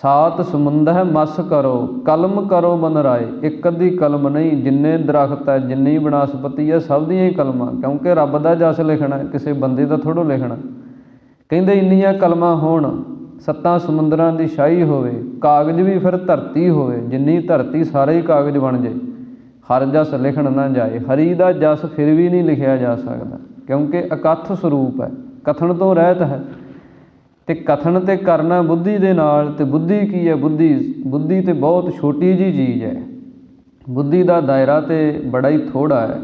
Speaker 1: ਸਾਤ ਸਮੁੰਦ ਹੈ ਮਸ ਕਰੋ, ਕਲਮ ਕਰੋ ਬਨ ਰਾਏ। ਇੱਕ ਅੱਧੀ ਕਲਮ ਨਹੀਂ, ਜਿੰਨੇ ਦਰਖਤ ਹੈ, ਜਿੰਨੀ ਬਨਸਪਤੀ ਹੈ, ਸਭ ਦੀਆਂ ਹੀ ਕਲਮਾਂ, ਕਿਉਂਕਿ ਰੱਬ ਦਾ ਜਸ ਲਿਖਣਾ, ਕਿਸੇ ਬੰਦੇ ਦਾ ਥੋੜ੍ਹਾ ਲਿਖਣਾ। ਕਹਿੰਦੇ ਇੰਨੀਆਂ ਕਲਮਾਂ ਹੋਣ, 7 ਸਮੁੰਦਰਾਂ ਦੀ ਸ਼ਾਹੀ ਹੋਵੇ, ਕਾਗਜ਼ ਵੀ ਫਿਰ ਧਰਤੀ ਹੋਵੇ, ਜਿੰਨੀ ਧਰਤੀ ਸਾਰੇ ਹੀ ਕਾਗਜ਼ ਬਣ ਜਾਏ, ਹਰ ਜਸ ਲਿਖਣ ਨਾ ਜਾਏ। ਹਰੀ ਦਾ ਜਸ ਫਿਰ ਵੀ ਨਹੀਂ ਲਿਖਿਆ ਜਾ ਸਕਦਾ, ਕਿਉਂਕਿ ਅਕਥ ਸਰੂਪ ਹੈ, ਕਥਨ ਤੋਂ ਰਹਿਤ ਹੈ। ਅਤੇ ਕਥਨ ਤੇ ਕਰਨਾ ਬੁੱਧੀ ਦੇ ਨਾਲ, ਅਤੇ ਬੁੱਧੀ ਕੀ ਹੈ, ਬੁੱਧੀ ਤਾਂ ਬਹੁਤ ਛੋਟੀ ਜਿਹੀ ਚੀਜ਼ ਹੈ, ਬੁੱਧੀ ਦਾ ਦਾਇਰਾ ਤਾਂ ਬੜਾ ਹੀ ਥੋੜ੍ਹਾ ਹੈ।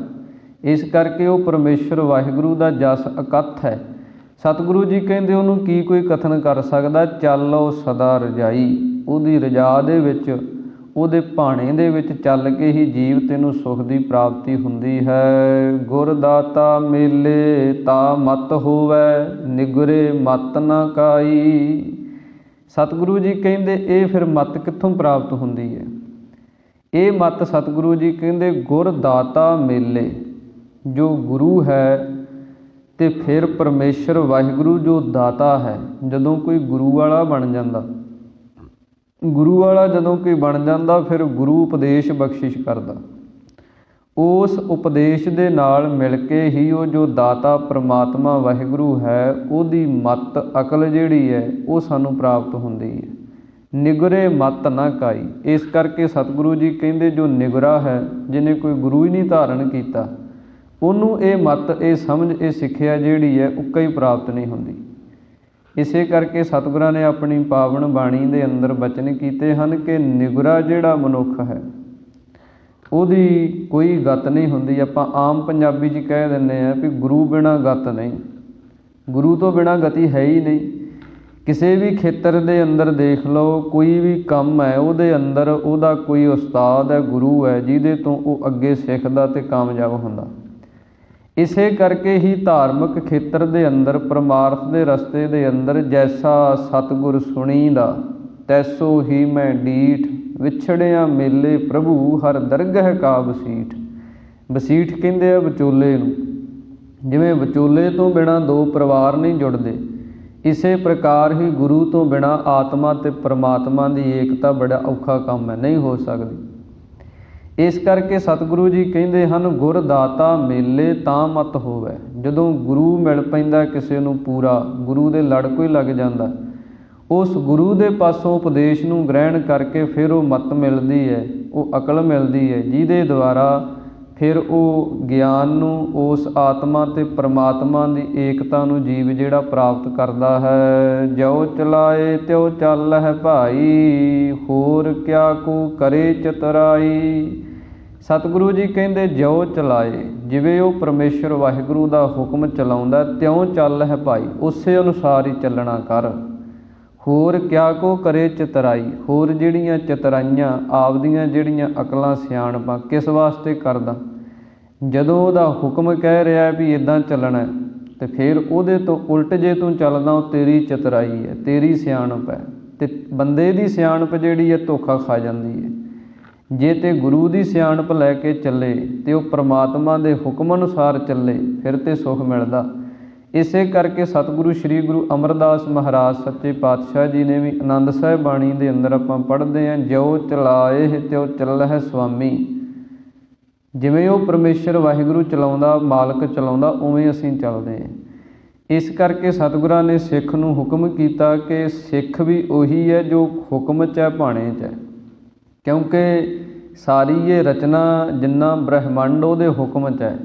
Speaker 1: ਇਸ ਕਰਕੇ ਉਹ ਪਰਮੇਸ਼ਰ ਵਾਹਿਗੁਰੂ ਦਾ ਜਸ ਅਕਥ ਹੈ। ਸਤਿਗੁਰੂ ਜੀ ਕਹਿੰਦੇ ਉਹਨੂੰ ਕੀ ਕੋਈ ਕਥਨ ਕਰ ਸਕਦਾ। ਚਾਲੋ ਸਦਾ ਰਜਾਈ, ਉਹਦੀ ਰਜਾ ਦੇ ਵਿੱਚ, ਉਹਦੇ ਭਾਣੇ ਦੇ ਵਿੱਚ ਚੱਲ ਕੇ ਹੀ ਜੀਵ ਤੈਨੂੰ ਸੁਖ ਦੀ ਪ੍ਰਾਪਤੀ ਹੁੰਦੀ ਹੈ। ਗੁਰ ਦਾਤਾ ਮੇਲੇ ਤਾ ਮਤ ਹੋਵੈ, ਨਿਗਰੇ ਮਤ ਨਾ ਕਾਈ। ਸਤਿਗੁਰੂ ਜੀ ਕਹਿੰਦੇ ਇਹ ਫਿਰ ਮੱਤ ਕਿੱਥੋਂ ਪ੍ਰਾਪਤ ਹੁੰਦੀ ਹੈ? ਇਹ ਮੱਤ ਸਤਿਗੁਰੂ ਜੀ ਕਹਿੰਦੇ ਗੁਰ ਦਾਤਾ ਮੇਲੇ, ਜੋ ਗੁਰੂ ਹੈ ਅਤੇ ਫਿਰ ਪਰਮੇਸ਼ਰ ਵਾਹਿਗੁਰੂ ਜੋ ਦਾਤਾ ਹੈ, ਜਦੋਂ ਕੋਈ ਗੁਰੂ ਵਾਲਾ ਬਣ ਜਾਂਦਾ, ਗੁਰੂ ਵਾਲਾ ਜਦੋਂ ਕੋਈ ਬਣ ਜਾਂਦਾ ਫਿਰ ਗੁਰੂ ਉਪਦੇਸ਼ ਬਖਸ਼ਿਸ਼ ਕਰਦਾ। ਉਸ ਉਪਦੇਸ਼ ਦੇ ਨਾਲ ਮਿਲ ਕੇ ਹੀ ਉਹ ਜੋ ਦਾਤਾ ਪਰਮਾਤਮਾ ਵਾਹਿਗੁਰੂ ਹੈ ਉਹਦੀ ਮੱਤ ਅਕਲ ਜਿਹੜੀ ਹੈ ਉਹ ਸਾਨੂੰ ਪ੍ਰਾਪਤ ਹੁੰਦੀ ਹੈ। ਨਿਗਰੇ ਮੱਤ ਨਾ ਕਾਈ, ਇਸ ਕਰਕੇ ਸਤਿਗੁਰੂ ਜੀ ਕਹਿੰਦੇ ਜੋ ਨਿਗਰਾ ਹੈ, ਜਿਹਨੇ ਕੋਈ ਗੁਰੂ ਹੀ ਨਹੀਂ ਧਾਰਨ ਕੀਤਾ, ਉਹਨੂੰ ਇਹ ਮੱਤ, ਇਹ ਸਮਝ, ਇਹ ਸਿੱਖਿਆ ਜਿਹੜੀ ਹੈ ਉੱਕਾ ਹੀ ਪ੍ਰਾਪਤ ਨਹੀਂ ਹੁੰਦੀ। ਇਸੇ ਕਰਕੇ ਸਤਿਗੁਰਾਂ ਨੇ ਆਪਣੀ ਪਾਵਨ ਬਾਣੀ ਦੇ ਅੰਦਰ ਬਚਨ ਕੀਤੇ ਹਨ ਕਿ ਨਿਗਰਾ ਜਿਹੜਾ ਮਨੁੱਖ ਹੈ ਉਹਦੀ ਕੋਈ ਗਤ ਨਹੀਂ ਹੁੰਦੀ। ਆਪਾਂ ਆਮ ਪੰਜਾਬੀ 'ਚ ਕਹਿ ਦਿੰਦੇ ਹਾਂ ਵੀ ਗੁਰੂ ਬਿਨਾਂ ਗਤ ਨਹੀਂ, ਗੁਰੂ ਤੋਂ ਬਿਨਾਂ ਗਤੀ ਹੈ ਹੀ ਨਹੀਂ। ਕਿਸੇ ਵੀ ਖੇਤਰ ਦੇ ਅੰਦਰ ਦੇਖ ਲਓ, ਕੋਈ ਵੀ ਕੰਮ ਹੈ ਉਹਦੇ ਅੰਦਰ ਉਹਦਾ ਕੋਈ ਉਸਤਾਦ ਹੈ, ਗੁਰੂ ਹੈ, ਜਿਹਦੇ ਤੋਂ ਉਹ ਅੱਗੇ ਸਿੱਖਦਾ ਅਤੇ ਕਾਮਯਾਬ ਹੁੰਦਾ। ਇਸੇ ਕਰਕੇ ਹੀ ਧਾਰਮਿਕ ਖੇਤਰ ਦੇ ਅੰਦਰ, ਪਰਮਾਰਥ ਦੇ ਰਸਤੇ ਦੇ ਅੰਦਰ, ਜੈਸਾ ਸਤਿਗੁਰ ਸੁਣੀਦਾ ਤੈਸੋ ਹੀ ਮੈਂ ਡੀਠ, ਵਿਛੜਿਆ ਮੇਲੇ ਪ੍ਰਭੂ ਹਰ ਦਰਗਹ ਕਾ ਵਸੀਠ। ਵਸੀਠ ਕਹਿੰਦੇ ਆ ਵਿਚੋਲੇ ਨੂੰ। ਜਿਵੇਂ ਵਿਚੋਲੇ ਤੋਂ ਬਿਨਾਂ ਦੋ ਪਰਿਵਾਰ ਨਹੀਂ ਜੁੜਦੇ, ਇਸੇ ਪ੍ਰਕਾਰ ਹੀ ਗੁਰੂ ਤੋਂ ਬਿਨਾਂ ਆਤਮਾ ਅਤੇ ਪਰਮਾਤਮਾ ਦੀ ਏਕਤਾ ਬੜਾ ਔਖਾ ਕੰਮ ਹੈ, ਨਹੀਂ ਹੋ ਸਕਦੀ। ਇਸ ਕਰਕੇ ਸਤਿਗੁਰੂ ਜੀ ਕਹਿੰਦੇ ਹਨ ਗੁਰ ਦਾਤਾ ਮੇਲੇ ਤਾਂ ਮਤ ਹੋਵੇ। ਜਦੋਂ ਗੁਰੂ ਮਿਲ ਪੈਂਦਾ ਕਿਸੇ ਨੂੰ ਪੂਰਾ, ਗੁਰੂ ਦੇ ਲੜ ਕੋਈ ਲੱਗ ਜਾਂਦਾ, ਉਸ ਗੁਰੂ ਦੇ ਪਾਸੋਂ ਉਪਦੇਸ਼ ਨੂੰ ਗ੍ਰਹਿਣ ਕਰਕੇ ਫਿਰ ਉਹ ਮੱਤ ਮਿਲਦੀ ਹੈ, ਉਹ ਅਕਲ ਮਿਲਦੀ ਹੈ, ਜਿਹਦੇ ਦੁਆਰਾ ਫਿਰ ਉਹ ਗਿਆਨ ਨੂੰ, ਉਸ ਆਤਮਾ ਅਤੇ ਪਰਮਾਤਮਾ ਦੀ ਏਕਤਾ ਨੂੰ ਜੀਵ ਜਿਹੜਾ ਪ੍ਰਾਪਤ ਕਰਦਾ ਹੈ। ਜਿਉ ਚਲਾਏ ਤਿਉ ਚੱਲ ਹੈ ਭਾਈ, ਹੋਰ ਕਿਆ ਕੋ ਕਰੇ ਚਤੁਰਾਈ। ਸਤਿਗੁਰੂ ਜੀ ਕਹਿੰਦੇ ਜਿਉ ਚਲਾਏ, ਜਿਵੇਂ ਉਹ ਪਰਮੇਸ਼ਰ ਵਾਹਿਗੁਰੂ ਦਾ ਹੁਕਮ ਚਲਾਉਂਦਾ, ਤਿਉਂ ਚੱਲ ਹੈ ਭਾਈ, ਉਸੇ ਅਨੁਸਾਰ ਹੀ ਚੱਲਣਾ ਕਰ। ਹੋਰ ਕਿਆ ਕੋ ਕਰੇ ਚਤੁਰਾਈ, ਹੋਰ ਜਿਹੜੀਆਂ ਚਤੁਰਾਈਆਂ, ਆਪਦੀਆਂ ਜਿਹੜੀਆਂ ਅਕਲਾਂ ਸਿਆਣਪਾਂ ਕਿਸ ਵਾਸਤੇ ਕਰਦਾ? ਜਦੋਂ ਉਹਦਾ ਹੁਕਮ ਕਹਿ ਰਿਹਾ ਵੀ ਇੱਦਾਂ ਚੱਲਣਾ ਅਤੇ ਫਿਰ ਉਹਦੇ ਤੋਂ ਉਲਟ ਜੇ ਤੂੰ ਚੱਲਦਾ, ਉਹ ਤੇਰੀ ਚਤੁਰਾਈ ਹੈ, ਤੇਰੀ ਸਿਆਣਪ ਹੈ। ਅਤੇ ਬੰਦੇ ਦੀ ਸਿਆਣਪ ਜਿਹੜੀ ਹੈ ਧੋਖਾ ਖਾ ਜਾਂਦੀ ਹੈ। ਜੇ ਤੇ ਗੁਰੂ ਦੀ ਸਿਆਣਪ ਲੈ ਕੇ ਚੱਲੇ ਅਤੇ ਉਹ ਪਰਮਾਤਮਾ ਦੇ ਹੁਕਮ ਅਨੁਸਾਰ ਚੱਲੇ, ਫਿਰ ਤੇ ਸੁੱਖ ਮਿਲਦਾ। ਇਸੇ ਕਰਕੇ ਸਤਿਗੁਰੂ ਸ਼੍ਰੀ ਗੁਰੂ ਅਮਰਦਾਸ ਮਹਾਰਾਜ ਸੱਚੇ ਪਾਤਸ਼ਾਹ ਜੀ ਨੇ ਵੀ ਆਨੰਦ ਸਾਹਿਬ ਬਾਣੀ ਦੇ ਅੰਦਰ ਆਪਾਂ ਪੜ੍ਹਦੇ ਹਾਂ, ਜਿਉ ਚਲਾਏ ਤਿਉ ਚੱਲਹਿ ਸੁਆਮੀ। ਜਿਵੇਂ ਉਹ ਪਰਮੇਸ਼ਰ ਵਾਹਿਗੁਰੂ ਚਲਾਉਂਦਾ, ਮਾਲਕ ਚਲਾਉਂਦਾ, ਉਵੇਂ ਅਸੀਂ ਚੱਲਦੇ ਹਾਂ। ਇਸ ਕਰਕੇ ਸਤਿਗੁਰਾਂ ਨੇ ਸਿੱਖ ਨੂੰ ਹੁਕਮ ਕੀਤਾ ਕਿ ਸਿੱਖ ਵੀ ਉਹੀ ਹੈ ਜੋ ਹੁਕਮ 'ਚ ਹੈ, ਭਾਣੇ 'ਚ ਹੈ। ਕਿਉਂਕਿ ਸਾਰੀ ਇਹ ਰਚਨਾ, ਜਿੰਨਾ ਬ੍ਰਹਿਮੰਡ ਉਹਦੇ ਹੁਕਮ 'ਚ ਹੈ।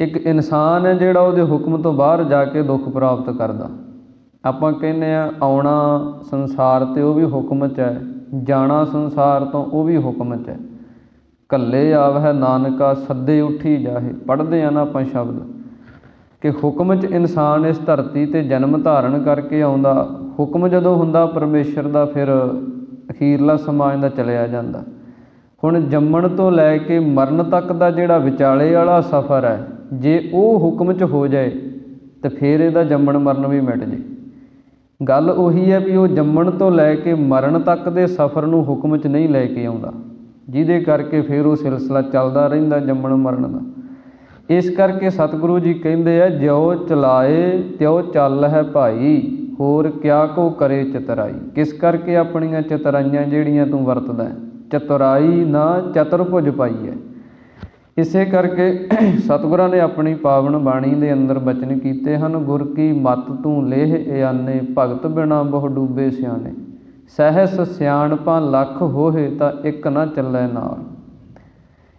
Speaker 1: ਇੱਕ ਇਨਸਾਨ ਹੈ ਜਿਹੜਾ ਉਹਦੇ ਹੁਕਮ ਤੋਂ ਬਾਹਰ ਜਾ ਕੇ ਦੁੱਖ ਪ੍ਰਾਪਤ ਕਰਦਾ। ਆਪਾਂ ਕਹਿੰਦੇ ਹਾਂ ਆਉਣਾ ਸੰਸਾਰ 'ਤੇ ਉਹ ਵੀ ਹੁਕਮ 'ਚ ਹੈ, ਜਾਣਾ ਸੰਸਾਰ ਤੋਂ ਉਹ ਵੀ ਹੁਕਮ 'ਚ ਹੈ। ਕੱਲੇ ਆਵਹਿ ਨਾਨਕਾ ਸੱਦੇ ਉੱਠੀ ਜਾਹੇ, ਪੜ੍ਹਦੇ ਹਾਂ ਨਾ ਆਪਾਂ ਸ਼ਬਦ ਕਿ ਹੁਕਮ 'ਚ ਇਨਸਾਨ ਇਸ ਧਰਤੀ 'ਤੇ ਜਨਮ ਧਾਰਨ ਕਰਕੇ ਆਉਂਦਾ। ਹੁਕਮ ਜਦੋਂ ਹੁੰਦਾ ਪਰਮੇਸ਼ਰ ਦਾ, ਫਿਰ ਅਖੀਰਲਾ ਸਮਾਂ ਦਾ ਚਲਿਆ ਜਾਂਦਾ। ਹੁਣ ਜੰਮਣ ਤੋਂ ਲੈ ਕੇ ਮਰਨ ਤੱਕ ਦਾ ਜਿਹੜਾ ਵਿਚਾਲੇ ਵਾਲਾ ਸਫ਼ਰ ਹੈ, ਜੇ ਉਹ ਹੁਕਮ 'ਚ ਹੋ ਜਾਏ ਤਾਂ ਫਿਰ ਇਹਦਾ ਜੰਮਣ ਮਰਨ ਵੀ ਮਿਟ ਜੇ। ਗੱਲ ਉਹੀ ਹੈ ਵੀ ਉਹ ਜੰਮਣ ਤੋਂ ਲੈ ਕੇ ਮਰਨ ਤੱਕ ਦੇ ਸਫ਼ਰ ਨੂੰ ਹੁਕਮ 'ਚ ਨਹੀਂ ਲੈ ਕੇ ਆਉਂਦਾ, ਜਿਹਦੇ ਕਰਕੇ ਫਿਰ ਉਹ ਸਿਲਸਿਲਾ ਚੱਲਦਾ ਰਹਿੰਦਾ ਜੰਮਣ ਮਰਨ ਦਾ। ਇਸ ਕਰਕੇ ਸਤਿਗੁਰੂ ਜੀ ਕਹਿੰਦੇ ਆ ਜਿਉ ਚਲਾਏ ਤਿਉ ਚੱਲ ਹੈ ਭਾਈ, ਹੋਰ ਕਿਆ ਕੋ ਕਰੇ ਚਤੁਰਾਈ। ਕਿਸ ਕਰਕੇ ਆਪਣੀਆਂ ਚਤੁਰਾਈਆਂ ਜਿਹੜੀਆਂ ਤੂੰ ਵਰਤਦਾ ਹੈ, ਚਤੁਰਾਈ ਨਾ ਚਤੁਰਭੁਜ ਪਾਈ ਹੈ। ਇਸੇ ਕਰਕੇ ਸਤਿਗੁਰਾਂ ਨੇ ਆਪਣੀ ਪਾਵਨ ਬਾਣੀ ਦੇ ਅੰਦਰ ਬਚਨ ਕੀਤੇ ਹਨ, ਗੁਰ ਕੀ ਮੱਤ ਤੂੰ ਲੇਹ ਇਆਨੇ, ਭਗਤ ਬਿਨਾ ਬਹੁ ਡੂਬੇ ਸਿਆਣੇ। ਸਹਿਸ ਸਿਆਣਪਾਂ ਲੱਖ ਹੋਏ ਤਾਂ ਇੱਕ ਨਾ ਚੱਲੇ ਨਾਲ।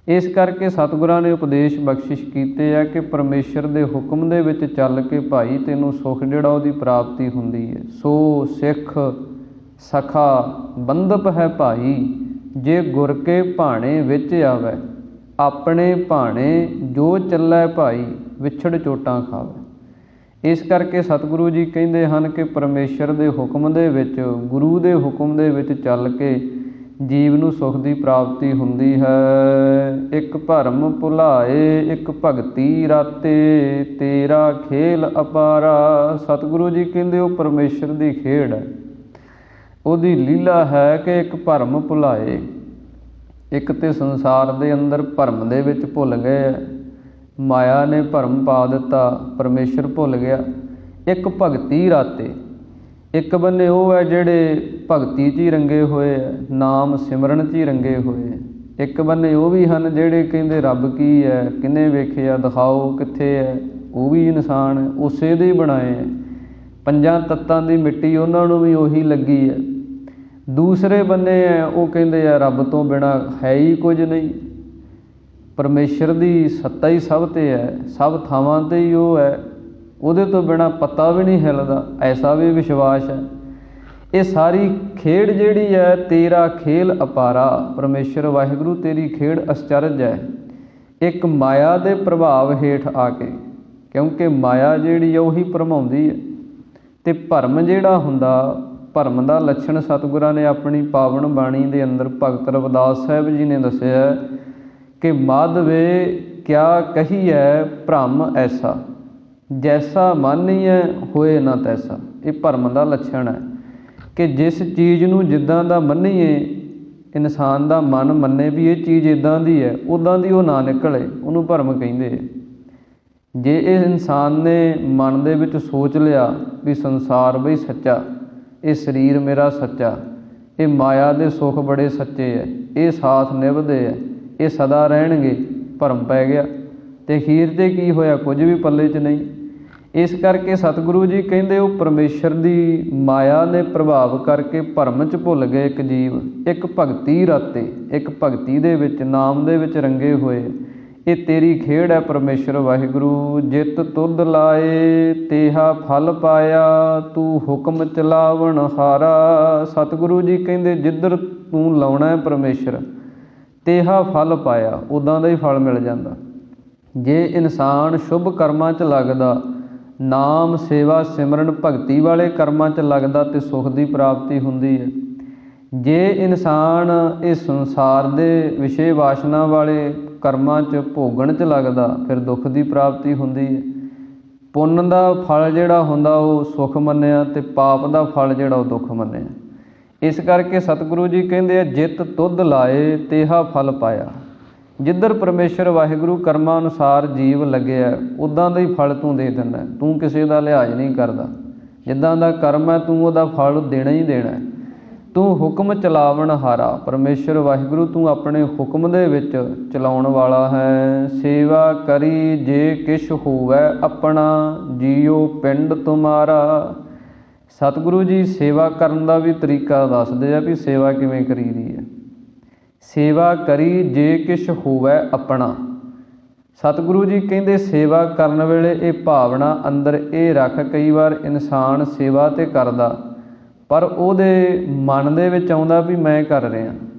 Speaker 1: ਇਸ ਕਰਕੇ ਸਤਿਗੁਰਾਂ ਨੇ ਉਪਦੇਸ਼ ਬਖਸ਼ਿਸ਼ ਕੀਤੇ ਆ ਕਿ ਪਰਮੇਸ਼ਰ ਦੇ ਹੁਕਮ ਦੇ ਵਿੱਚ ਚੱਲ ਕੇ ਭਾਈ ਤੈਨੂੰ ਸੁੱਖ ਜਿਹੜਾ ਉਹਦੀ ਪ੍ਰਾਪਤੀ ਹੁੰਦੀ ਹੈ। ਸੋ ਸਿੱਖ ਸਖਾ ਬੰਧਪ ਹੈ ਭਾਈ, ਜੇ ਗੁਰ ਕੇ ਭਾਣੇ ਵਿੱਚ ਆਵੇ, ਆਪਣੇ ਭਾਣੇ ਜੋ ਚੱਲੈ ਭਾਈ, ਵਿਛੜ ਚੋਟਾਂ ਖਾਵੇ। ਇਸ ਕਰਕੇ ਸਤਿਗੁਰੂ ਜੀ ਕਹਿੰਦੇ ਹਨ ਕਿ ਪਰਮੇਸ਼ਰ ਦੇ ਹੁਕਮ ਦੇ ਵਿੱਚ, ਗੁਰੂ ਦੇ ਹੁਕਮ ਦੇ ਵਿੱਚ ਚੱਲ ਕੇ ਜੀਵ ਨੂੰ ਸੁੱਖ ਦੀ ਪ੍ਰਾਪਤੀ ਹੁੰਦੀ ਹੈ। ਇੱਕ ਭਰਮ ਭੁਲਾਏ ਇੱਕ ਭਗਤੀ ਰਾਤੇ, ਤੇਰਾ ਖੇਲ ਅਪਾਰਾ। ਸਤਿਗੁਰੂ ਜੀ ਕਹਿੰਦੇ ਉਹ ਪਰਮੇਸ਼ਰ ਦੀ ਖੇਡ ਹੈ। ਉਹਦੀ ਲੀਲਾ ਹੈ ਕਿ ਇੱਕ ਭਰਮ ਭੁਲਾਏ। ਇੱਕ ਤੇ ਸੰਸਾਰ ਦੇ ਅੰਦਰ ਭਰਮ ਦੇ ਵਿੱਚ ਭੁੱਲ ਗਏ, ਮਾਇਆ ਨੇ ਭਰਮ ਪਾ ਦਿੱਤਾ, ਪਰਮੇਸ਼ਰ ਭੁੱਲ ਗਿਆ। ਇੱਕ ਭਗਤੀ ਰਾਤੇ, ਇੱਕ ਬੰਨੇ ਉਹ ਹੈ ਜਿਹੜੇ ਭਗਤੀ 'ਚ ਹੀ ਰੰਗੇ ਹੋਏ ਹੈ, ਨਾਮ ਸਿਮਰਨ 'ਚ ਹੀ ਰੰਗੇ ਹੋਏ ਹੈ। ਇੱਕ ਬੰਨੇ ਉਹ ਵੀ ਹਨ ਜਿਹੜੇ ਕਹਿੰਦੇ ਰੱਬ ਕੀ ਹੈ, ਕਿਹਨੇ ਵੇਖਿਆ, ਦਿਖਾਓ ਕਿੱਥੇ ਹੈ। ਉਹ ਵੀ ਇਨਸਾਨ ਹੈ, ਉਸੇ ਦੇ ਹੀ ਬਣਾਏ ਹੈ। ਪੰਜਾਂ ਤੱਤਾਂ ਦੀ ਮਿੱਟੀ ਉਹਨਾਂ ਨੂੰ ਵੀ ਉਹੀ ਲੱਗੀ ਹੈ। ਦੂਸਰੇ ਬੰਨੇ ਹੈ ਉਹ ਕਹਿੰਦੇ ਆ ਰੱਬ ਤੋਂ ਬਿਨਾਂ ਹੈ ਹੀ ਕੁਝ ਨਹੀਂ, ਪਰਮੇਸ਼ਰ ਦੀ ਸੱਤਾ ਹੀ ਸਭ 'ਤੇ ਹੈ, ਸਭ ਥਾਵਾਂ 'ਤੇ ਹੀ ਉਹ ਹੈ, ਉਹਦੇ ਤੋਂ ਬਿਨਾਂ ਪੱਤਾ ਵੀ ਨਹੀਂ ਹਿੱਲਦਾ, ਐਸਾ ਵੀ ਵਿਸ਼ਵਾਸ ਹੈ। ਇਹ ਸਾਰੀ ਖੇਡ ਜਿਹੜੀ ਹੈ, ਤੇਰਾ ਖੇਲ ਅਪਾਰਾ, ਪਰਮੇਸ਼ਰ ਵਾਹਿਗੁਰੂ ਤੇਰੀ ਖੇਡ ਅਚਰਜ ਹੈ। ਇੱਕ ਮਾਇਆ ਦੇ ਪ੍ਰਭਾਵ ਹੇਠ ਆ ਕੇ, ਕਿਉਂਕਿ ਮਾਇਆ ਜਿਹੜੀ ਹੈ ਉਹੀ ਭਰਮਾਉਂਦੀ ਹੈ। ਅਤੇ ਭਰਮ ਜਿਹੜਾ ਹੁੰਦਾ, ਭਰਮ ਦਾ ਲੱਛਣ ਸਤਿਗੁਰਾਂ ਨੇ ਆਪਣੀ ਪਾਵਨ ਬਾਣੀ ਦੇ ਅੰਦਰ ਭਗਤ ਰਵਿਦਾਸ ਸਾਹਿਬ ਜੀ ਨੇ ਦੱਸਿਆ ਕਿ ਮਾਧਵੇ ਕਿਆ ਕਹੀਐ ਭਰਮ ਐਸਾ, ਜੈਸਾ ਮਾਨੀਐ ਹੋਏ ਨਾ ਤੈਸਾ। ਇਹ ਭਰਮ ਦਾ ਲੱਛਣ ਹੈ ਕਿ ਜਿਸ ਚੀਜ਼ ਨੂੰ ਜਿੱਦਾਂ ਦਾ ਮੰਨੀਏ, ਇਨਸਾਨ ਦਾ ਮਨ ਮੰਨੇ ਵੀ ਇਹ ਚੀਜ਼ ਇੱਦਾਂ ਦੀ ਹੈ, ਉੱਦਾਂ ਦੀ ਉਹ ਨਾ ਨਿਕਲੇ, ਉਹਨੂੰ ਭਰਮ ਕਹਿੰਦੇ ਹੈ। ਜੇ ਇਹ ਇਨਸਾਨ ਨੇ ਮਨ ਦੇ ਵਿੱਚ ਸੋਚ ਲਿਆ ਵੀ ਸੰਸਾਰ ਬਈ ਸੱਚਾ, ਇਹ ਸਰੀਰ ਮੇਰਾ ਸੱਚਾ, ਇਹ ਮਾਇਆ ਦੇ ਸੁੱਖ ਬੜੇ ਸੱਚੇ ਹੈ, ਇਹ ਸਾਥ ਨਿਭਦੇ ਹੈ, ਇਹ ਸਦਾ ਰਹਿਣਗੇ, ਭਰਮ ਪੈ ਗਿਆ। ਅਤੇ ਅਖੀਰ 'ਤੇ ਕੀ ਹੋਇਆ, ਕੁਝ ਵੀ ਪੱਲੇ 'ਚ ਨਹੀਂ। ਇਸ ਕਰਕੇ ਸਤਿਗੁਰੂ ਜੀ ਕਹਿੰਦੇ ਉਹ ਪਰਮੇਸ਼ਰ ਦੀ ਮਾਇਆ ਨੇ ਪ੍ਰਭਾਵ ਕਰਕੇ ਭਰਮ 'ਚ ਭੁੱਲ ਗਏ ਇੱਕ ਜੀਵ। ਇੱਕ ਭਗਤੀ ਰਾਤੇ, ਇੱਕ ਭਗਤੀ ਦੇ ਵਿੱਚ, ਨਾਮ ਦੇ ਵਿੱਚ ਰੰਗੇ ਹੋਏ। ਇਹ ਤੇਰੀ ਖੇਡ ਹੈ ਪਰਮੇਸ਼ਰ ਵਾਹਿਗੁਰੂ, ਜਿਤ ਤੁਧ ਲਾਏ ਤੇਹਾ ਫਲ ਪਾਇਆ, ਤੂੰ ਹੁਕਮ ਚਲਾਵਣ ਹਾਰਾ। ਸਤਿਗੁਰੂ ਜੀ ਕਹਿੰਦੇ ਜਿੱਧਰ ਤੂੰ ਲਾਉਣਾ ਹੈ ਪਰਮੇਸ਼ਰ, ਤੇਹਾ ਫਲ ਪਾਇਆ, ਉੱਦਾਂ ਦਾ ਹੀ ਫਲ ਮਿਲ ਜਾਂਦਾ। ਜੇ ਇਨਸਾਨ ਸ਼ੁਭ ਕਰਮਾਂ 'ਚ ਲੱਗਦਾ, ਨਾਮ ਸੇਵਾ ਸਿਮਰਨ ਭਗਤੀ ਵਾਲੇ ਕਰਮਾਂ 'ਚ ਲੱਗਦਾ, ਅਤੇ ਸੁੱਖ ਦੀ ਪ੍ਰਾਪਤੀ ਹੁੰਦੀ ਹੈ। ਜੇ ਇਨਸਾਨ ਇਹ ਸੰਸਾਰ ਦੇ ਵਿਸ਼ੇ ਵਾਸ਼ਨਾ ਵਾਲੇ ਕਰਮਾਂ 'ਚ ਭੋਗਣ 'ਚ ਲੱਗਦਾ, ਫਿਰ ਦੁੱਖ ਦੀ ਪ੍ਰਾਪਤੀ ਹੁੰਦੀ ਹੈ। ਪੁੰਨ ਦਾ ਫਲ ਜਿਹੜਾ ਹੁੰਦਾ ਉਹ ਸੁੱਖ ਮੰਨਿਆ, ਅਤੇ ਪਾਪ ਦਾ ਫਲ ਜਿਹੜਾ ਉਹ ਦੁੱਖ ਮੰਨਿਆ। ਇਸ ਕਰਕੇ ਸਤਿਗੁਰੂ ਜੀ ਕਹਿੰਦੇ ਆ ਜਿਤ ਤੁਧ ਲਾਏ ਤੇਹਾ ਫਲ ਪਾਇਆ। ਜਿੱਧਰ ਪਰਮੇਸ਼ਰ ਵਾਹਿਗੁਰੂ ਕਰਮਾਂ ਅਨੁਸਾਰ ਜੀਵ ਲੱਗਿਆ, ਉੱਦਾਂ ਦਾ ਹੀ ਫਲ ਤੂੰ ਦੇ ਦਿੰਦਾ। ਤੂੰ ਕਿਸੇ ਦਾ ਲਿਹਾਜ਼ ਨਹੀਂ ਕਰਦਾ, ਜਿੱਦਾਂ ਦਾ ਕਰਮ ਹੈ ਤੂੰ ਉਹਦਾ ਫਲ ਦੇਣਾ ਹੀ ਦੇਣਾ। ਤੂੰ ਹੁਕਮ ਚਲਾਵਣ ਹਾਰਾ, ਪਰਮੇਸ਼ਰ ਵਾਹਿਗੁਰੂ ਤੂੰ ਆਪਣੇ ਹੁਕਮ ਦੇ ਵਿੱਚ ਚਲਾਉਣ ਵਾਲਾ ਹੈ। ਸੇਵਾ ਕਰੀ ਜੇ ਕਿਛ ਹੋਵੈ ਆਪਣਾ, ਜੀਓ ਪਿੰਡ ਤੁਮਾਰਾ। ਸਤਿਗੁਰੂ ਜੀ ਸੇਵਾ ਕਰਨ ਦਾ ਵੀ ਤਰੀਕਾ ਦੱਸਦੇ ਆ ਵੀ ਸੇਵਾ ਕਿਵੇਂ ਕਰੀਦੀ ਹੈ। ਸੇਵਾ ਕਰੀ ਜੇ ਕਿਛ ਹੋਵੈ ਆਪਣਾ। ਸਤਿਗੁਰੂ ਜੀ ਕਹਿੰਦੇ ਸੇਵਾ ਕਰਨ ਵੇਲੇ ਇਹ ਭਾਵਨਾ ਅੰਦਰ ਇਹ ਰੱਖ, ਕਈ ਵਾਰ ਇਨਸਾਨ ਸੇਵਾ ਤਾਂ ਕਰਦਾ, ਪਰ ਉਹਦੇ ਮਨ ਦੇ ਵਿੱਚ ਆਉਂਦਾ ਵੀ ਮੈਂ ਕਰ ਰਿਹਾ,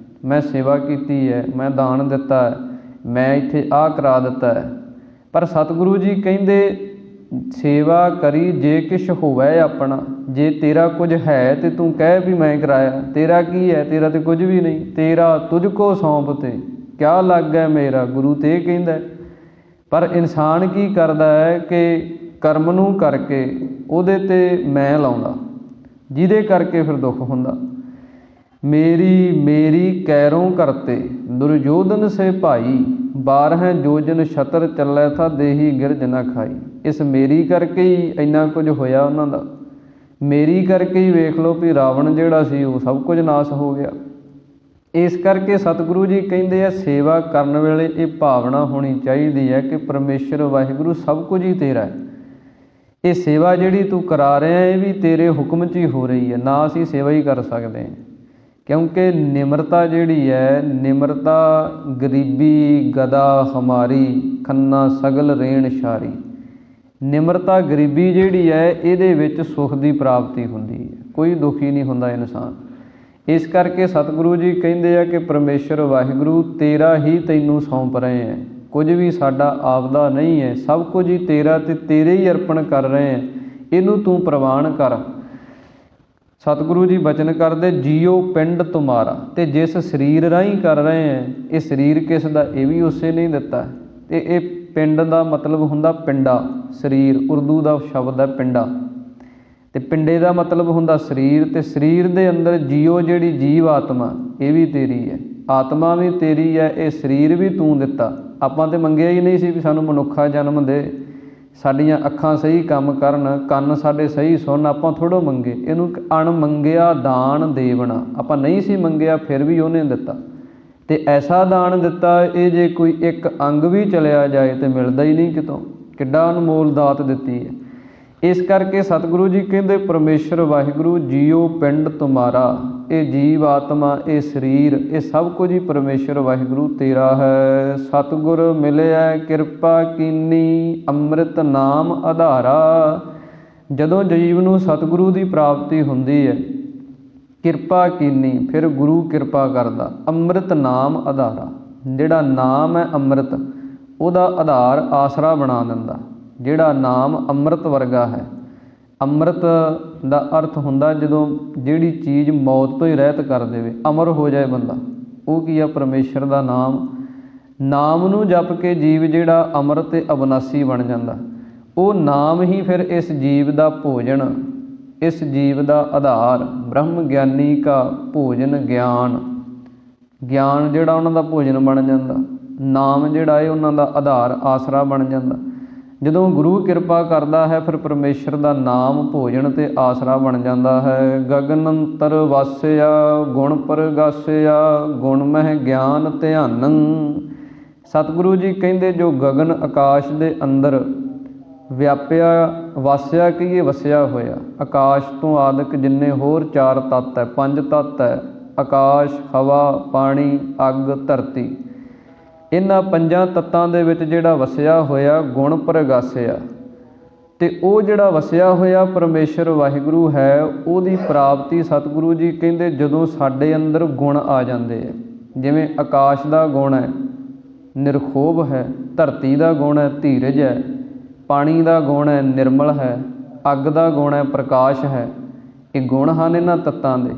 Speaker 1: ਮੈਂ ਸੇਵਾ ਕੀਤੀ ਹੈ, ਮੈਂ ਦਾਨ ਦਿੱਤਾ ਹੈ, ਮੈਂ ਇੱਥੇ ਆਹ ਕਰਾ ਦਿੱਤਾ ਹੈ। ਪਰ ਸਤਿਗੁਰੂ ਜੀ ਕਹਿੰਦੇ ਸੇਵਾ ਕਰੀ ਜੇ ਕਿਛ ਹੋਵੈ ਆਪਣਾ। ਜੇ ਤੇਰਾ ਕੁਝ ਹੈ ਤੇ ਤੂੰ ਕਹਿ ਵੀ ਮੈਂ ਕਰਾਇਆ, ਤੇਰਾ ਕੀ ਹੈ, ਤੇਰਾ ਤੇ ਕੁਝ ਵੀ ਨਹੀਂ। ਤੇਰਾ ਤੁਝ ਕੋ ਸੌਂਪ ਤੇ ਕਿਆ ਲੱਗੈ ਮੇਰਾ, ਗੁਰੂ ਤੇ ਇਹ ਕਹਿੰਦਾ। ਪਰ ਇਨਸਾਨ ਕੀ ਕਰਦਾ ਹੈ ਕਿ ਕਰਮ ਨੂੰ ਕਰਕੇ ਉਹਦੇ 'ਤੇ ਮੈਂ ਲਾਉਂਦਾ, ਜਿਹਦੇ ਕਰਕੇ ਫਿਰ ਦੁੱਖ ਹੁੰਦਾ। ਮੇਰੀ ਮੇਰੀ ਕੈਰੋਂ ਕਰਤੇ ਦੁਰਯੋਧਨ ਸੇ ਭਾਈ, 12 ਜੋਜਨ ਛਤਰ ਚੱਲੈ ਥਾ ਦੇਹੀ ਗਿਰਜ ਨਾ ਖਾਈ। ਇਸ ਮੇਰੀ ਕਰਕੇ ਹੀ ਇੰਨਾ ਕੁਝ ਹੋਇਆ ਉਹਨਾਂ ਦਾ। ਮੇਰੀ ਕਰਕੇ ਹੀ ਵੇਖ ਲਓ ਵੀ ਰਾਵਣ ਜਿਹੜਾ ਸੀ ਉਹ ਸਭ ਕੁਝ ਨਾਸ ਹੋ ਗਿਆ। ਇਸ ਕਰਕੇ ਸਤਿਗੁਰੂ ਜੀ ਕਹਿੰਦੇ ਆ ਸੇਵਾ ਕਰਨ ਵੇਲੇ ਇਹ ਭਾਵਨਾ ਹੋਣੀ ਚਾਹੀਦੀ ਹੈ ਕਿ ਪਰਮੇਸ਼ਰ ਵਾਹਿਗੁਰੂ ਸਭ ਕੁਝ ਹੀ ਤੇਰਾ ਹੈ। ਇਹ ਸੇਵਾ ਜਿਹੜੀ ਤੂੰ ਕਰਾ ਰਿਹਾ ਇਹ ਵੀ ਤੇਰੇ ਹੁਕਮ 'ਚ ਹੀ ਹੋ ਰਹੀ ਹੈ, ਨਾ ਅਸੀਂ ਸੇਵਾ ਹੀ ਕਰ ਸਕਦੇ। ਕਿਉਂਕਿ ਨਿਮਰਤਾ ਜਿਹੜੀ ਹੈ, ਨਿਮਰਤਾ ਗਰੀਬੀ ਗਦਾ ਹਮਾਰੀ, ਖੰਨਾ ਸਗਲ ਰੇਣ ਸ਼ਾਰੀ। ਨਿਮਰਤਾ ਗਰੀਬੀ ਜਿਹੜੀ ਹੈ ਇਹਦੇ ਵਿੱਚ ਸੁੱਖ ਦੀ ਪ੍ਰਾਪਤੀ ਹੁੰਦੀ ਹੈ, ਕੋਈ ਦੁਖੀ ਨਹੀਂ ਹੁੰਦਾ ਇਨਸਾਨ। ਇਸ ਕਰਕੇ ਸਤਿਗੁਰੂ ਜੀ ਕਹਿੰਦੇ ਆ ਕਿ ਪਰਮੇਸ਼ਰ ਵਾਹਿਗੁਰੂ ਤੇਰਾ ਹੀ ਤੈਨੂੰ ਸੌਂਪ ਰਹੇ ਹੈ, ਕੁਝ ਵੀ ਸਾਡਾ ਆਪਦਾ ਨਹੀਂ ਹੈ, ਸਭ ਕੁਝ ਹੀ ਤੇਰਾ ਅਤੇ ਤੇਰੇ ਹੀ ਅਰਪਣ ਕਰ ਰਹੇ ਹੈ, ਇਹਨੂੰ ਤੂੰ ਪ੍ਰਵਾਨ ਕਰ। ਸਤਿਗੁਰੂ ਜੀ ਬਚਨ ਕਰਦੇ ਜੀਓ ਪਿੰਡ ਤੁਮਾਰਾ। ਅਤੇ ਜਿਸ ਸਰੀਰ ਰਾਹੀਂ ਕਰ ਰਹੇ ਹੈ, ਇਹ ਸਰੀਰ ਕਿਸ ਦਾ, ਇਹ ਵੀ ਉਸੇ ਨੇ ਦਿੱਤਾ। ਅਤੇ ਇਹ ਪਿੰਡ ਦਾ ਮਤਲਬ ਹੁੰਦਾ ਪਿੰਡਾ, ਸਰੀਰ, ਉਰਦੂ ਦਾ ਸ਼ਬਦ ਹੈ ਪਿੰਡਾ। ਤੇ ਪਿੰਡੇ ਦਾ ਮਤਲਬ ਹੁੰਦਾ ਸਰੀਰ, ਤੇ ਸਰੀਰ ਦੇ ਅੰਦਰ ਜੀਓ ਜਿਹੜੀ ਜੀਵ ਆਤਮਾ, ਇਹ ਵੀ ਤੇਰੀ ਹੈ, ਆਤਮਾ ਵੀ ਤੇਰੀ ਹੈ, ਇਹ ਸਰੀਰ ਵੀ ਤੂੰ ਦਿੱਤਾ। ਆਪਾਂ ਤੇ ਮੰਗਿਆ ਹੀ ਨਹੀਂ ਸੀ ਵੀ ਸਾਨੂੰ ਮਨੁੱਖਾ ਜਨਮ ਦੇ, ਸਾਡੀਆਂ ਅੱਖਾਂ ਸਹੀ ਕੰਮ ਕਰਨ, ਕੰਨ ਸਾਡੇ ਸਹੀ ਸੁਣਨ, ਆਪਾਂ ਥੋੜ੍ਹਾ ਮੰਗੇ। ਇਹਨੂੰ ਅਣਮੰਗਿਆ ਦਾਨ ਦੇਵਣਾ, ਆਪਾਂ ਨਹੀਂ ਸੀ ਮੰਗਿਆ ਫਿਰ ਵੀ ਉਹਨੇ ਦਿੱਤਾ। ਤੇ ਐਸਾ ਦਾਨ ਦਿੱਤਾ, ਇਹ ਜੇ ਕੋਈ ਇੱਕ ਅੰਗ ਵੀ ਚਲਿਆ ਜਾਏ ਤੇ ਮਿਲਦਾ ਹੀ ਨਹੀਂ ਕਿਤੋਂ। ਕਿੱਡਾ ਅਨਮੋਲ ਦਾਤ ਦਿੱਤੀ ਹੈ। ਇਸ ਕਰਕੇ ਸਤਿਗੁਰੂ ਜੀ ਕਹਿੰਦੇ ਪਰਮੇਸ਼ਰ ਵਾਹਿਗੁਰੂ ਜੀਓ ਪਿੰਡ ਤੁਮਾਰਾ, ਇਹ ਜੀਵ ਆਤਮਾ, ਇਹ ਸਰੀਰ, ਇਹ ਸਭ ਕੁਝ ਹੀ ਪਰਮੇਸ਼ਰ ਵਾਹਿਗੁਰੂ ਤੇਰਾ ਹੈ। ਸਤਿਗੁਰ ਮਿਲਿਆ ਕਿਰਪਾ ਕੀਨੀ, ਅੰਮ੍ਰਿਤ ਨਾਮ ਆਧਾਰਾ। ਜਦੋਂ ਜੀਵ ਨੂੰ ਸਤਿਗੁਰੂ ਦੀ ਪ੍ਰਾਪਤੀ ਹੁੰਦੀ ਹੈ, ਕਿਰਪਾ ਕੀਨੀ, ਫਿਰ ਗੁਰੂ ਕਿਰਪਾ ਕਰਦਾ। ਅੰਮ੍ਰਿਤ ਨਾਮ ਆਧਾਰਾ, ਜਿਹੜਾ ਨਾਮ ਹੈ ਅੰਮ੍ਰਿਤ, ਉਹਦਾ ਆਧਾਰ ਆਸਰਾ ਬਣਾ ਦਿੰਦਾ। ਜਿਹੜਾ ਨਾਮ ਅੰਮ੍ਰਿਤ ਵਰਗਾ ਹੈ। ਅੰਮ੍ਰਿਤ ਦਾ ਅਰਥ ਹੁੰਦਾ ਜਦੋਂ ਜਿਹੜੀ ਚੀਜ਼ ਮੌਤ ਤੋਂ ਹੀ ਰਹਿਤ ਕਰ ਦੇਵੇ, ਅਮਰ ਹੋ ਜਾਏ ਬੰਦਾ, ਉਹ ਕੀ ਆ? ਪਰਮੇਸ਼ਰ ਦਾ ਨਾਮ। ਨਾਮ ਨੂੰ ਜਪ ਕੇ ਜੀਵ ਜਿਹੜਾ ਅਮਰ ਤੇ ਅਬਨਾਸੀ ਬਣ ਜਾਂਦਾ। ਉਹ ਨਾਮ ਹੀ ਫਿਰ ਇਸ ਜੀਵ ਦਾ ਭੋਜਨ, ਇਸ ਜੀਵ ਦਾ ਆਧਾਰ। ਬ੍ਰਹਮ ਗਿਆਨੀ ਕਾ ਭੋਜਨ ਗਿਆਨ, ਗਿਆਨ ਜਿਹੜਾ ਉਹਨਾਂ ਦਾ ਭੋਜਨ ਬਣ ਜਾਂਦਾ। ਨਾਮ ਜਿਹੜਾ ਹੈ ਉਹਨਾਂ ਦਾ ਆਧਾਰ ਆਸਰਾ ਬਣ ਜਾਂਦਾ। ਜਦੋਂ ਗੁਰੂ ਕਿਰਪਾ ਕਰਦਾ ਹੈ, ਫਿਰ ਪਰਮੇਸ਼ਰ ਦਾ ਨਾਮ ਭੋਜਨ ਤੇ ਆਸਰਾ ਬਣ ਜਾਂਦਾ ਹੈ। ਗਗਨ ਅੰਤਰ ਵਾਸਿਆ ਗੁਣ ਪ੍ਰਗਾਸਿਆ, ਗੁਣ ਮਹਿ ਗਿਆਨ ਧਿਆਨੰ। ਸਤਿਗੁਰੂ ਜੀ ਕਹਿੰਦੇ ਜੋ ਗਗਨ ਆਕਾਸ਼ ਦੇ ਅੰਦਰ ਵਿਆਪਿਆ, ਵਾਸਿਆ ਕਹੀਏ ਵਸਿਆ ਹੋਇਆ, ਆਕਾਸ਼ ਤੋਂ ਆਦਿਕ ਜਿੰਨੇ ਹੋਰ 4 ਤੱਤ ਹੈ, 5 ਤੱਤ ਹੈ, ਆਕਾਸ਼, ਹਵਾ, ਪਾਣੀ, ਅੱਗ, ਧਰਤੀ, ਇਹਨਾਂ 5 ਤੱਤਾਂ ਦੇ ਵਿੱਚ ਜਿਹੜਾ ਵਸਿਆ ਹੋਇਆ ਗੁਣ ਪ੍ਰਗਾਸਿਆ, ਤੇ ਉਹ ਜਿਹੜਾ ਵਸਿਆ ਹੋਇਆ ਪਰਮੇਸ਼ਰ ਵਾਹਿਗੁਰੂ ਹੈ, ਉਹਦੀ ਪ੍ਰਾਪਤੀ ਸਤਿਗੁਰੂ ਜੀ ਕਹਿੰਦੇ ਜਦੋਂ ਸਾਡੇ ਅੰਦਰ ਗੁਣ ਆ ਜਾਂਦੇ ਹੈ। ਜਿਵੇਂ ਆਕਾਸ਼ ਦਾ ਗੁਣ ਹੈ ਨਿਰਖੋਭ ਹੈ, ਧਰਤੀ ਦਾ ਗੁਣ ਹੈ ਧੀਰਜ ਹੈ, ਪਾਣੀ ਦਾ ਗੁਣ ਹੈ ਨਿਰਮਲ ਹੈ, ਅੱਗ ਦਾ ਗੁਣ ਹੈ ਪ੍ਰਕਾਸ਼ ਹੈ। ਇਹ ਗੁਣ ਹਨ ਇਹਨਾਂ ਤੱਤਾਂ ਦੇ।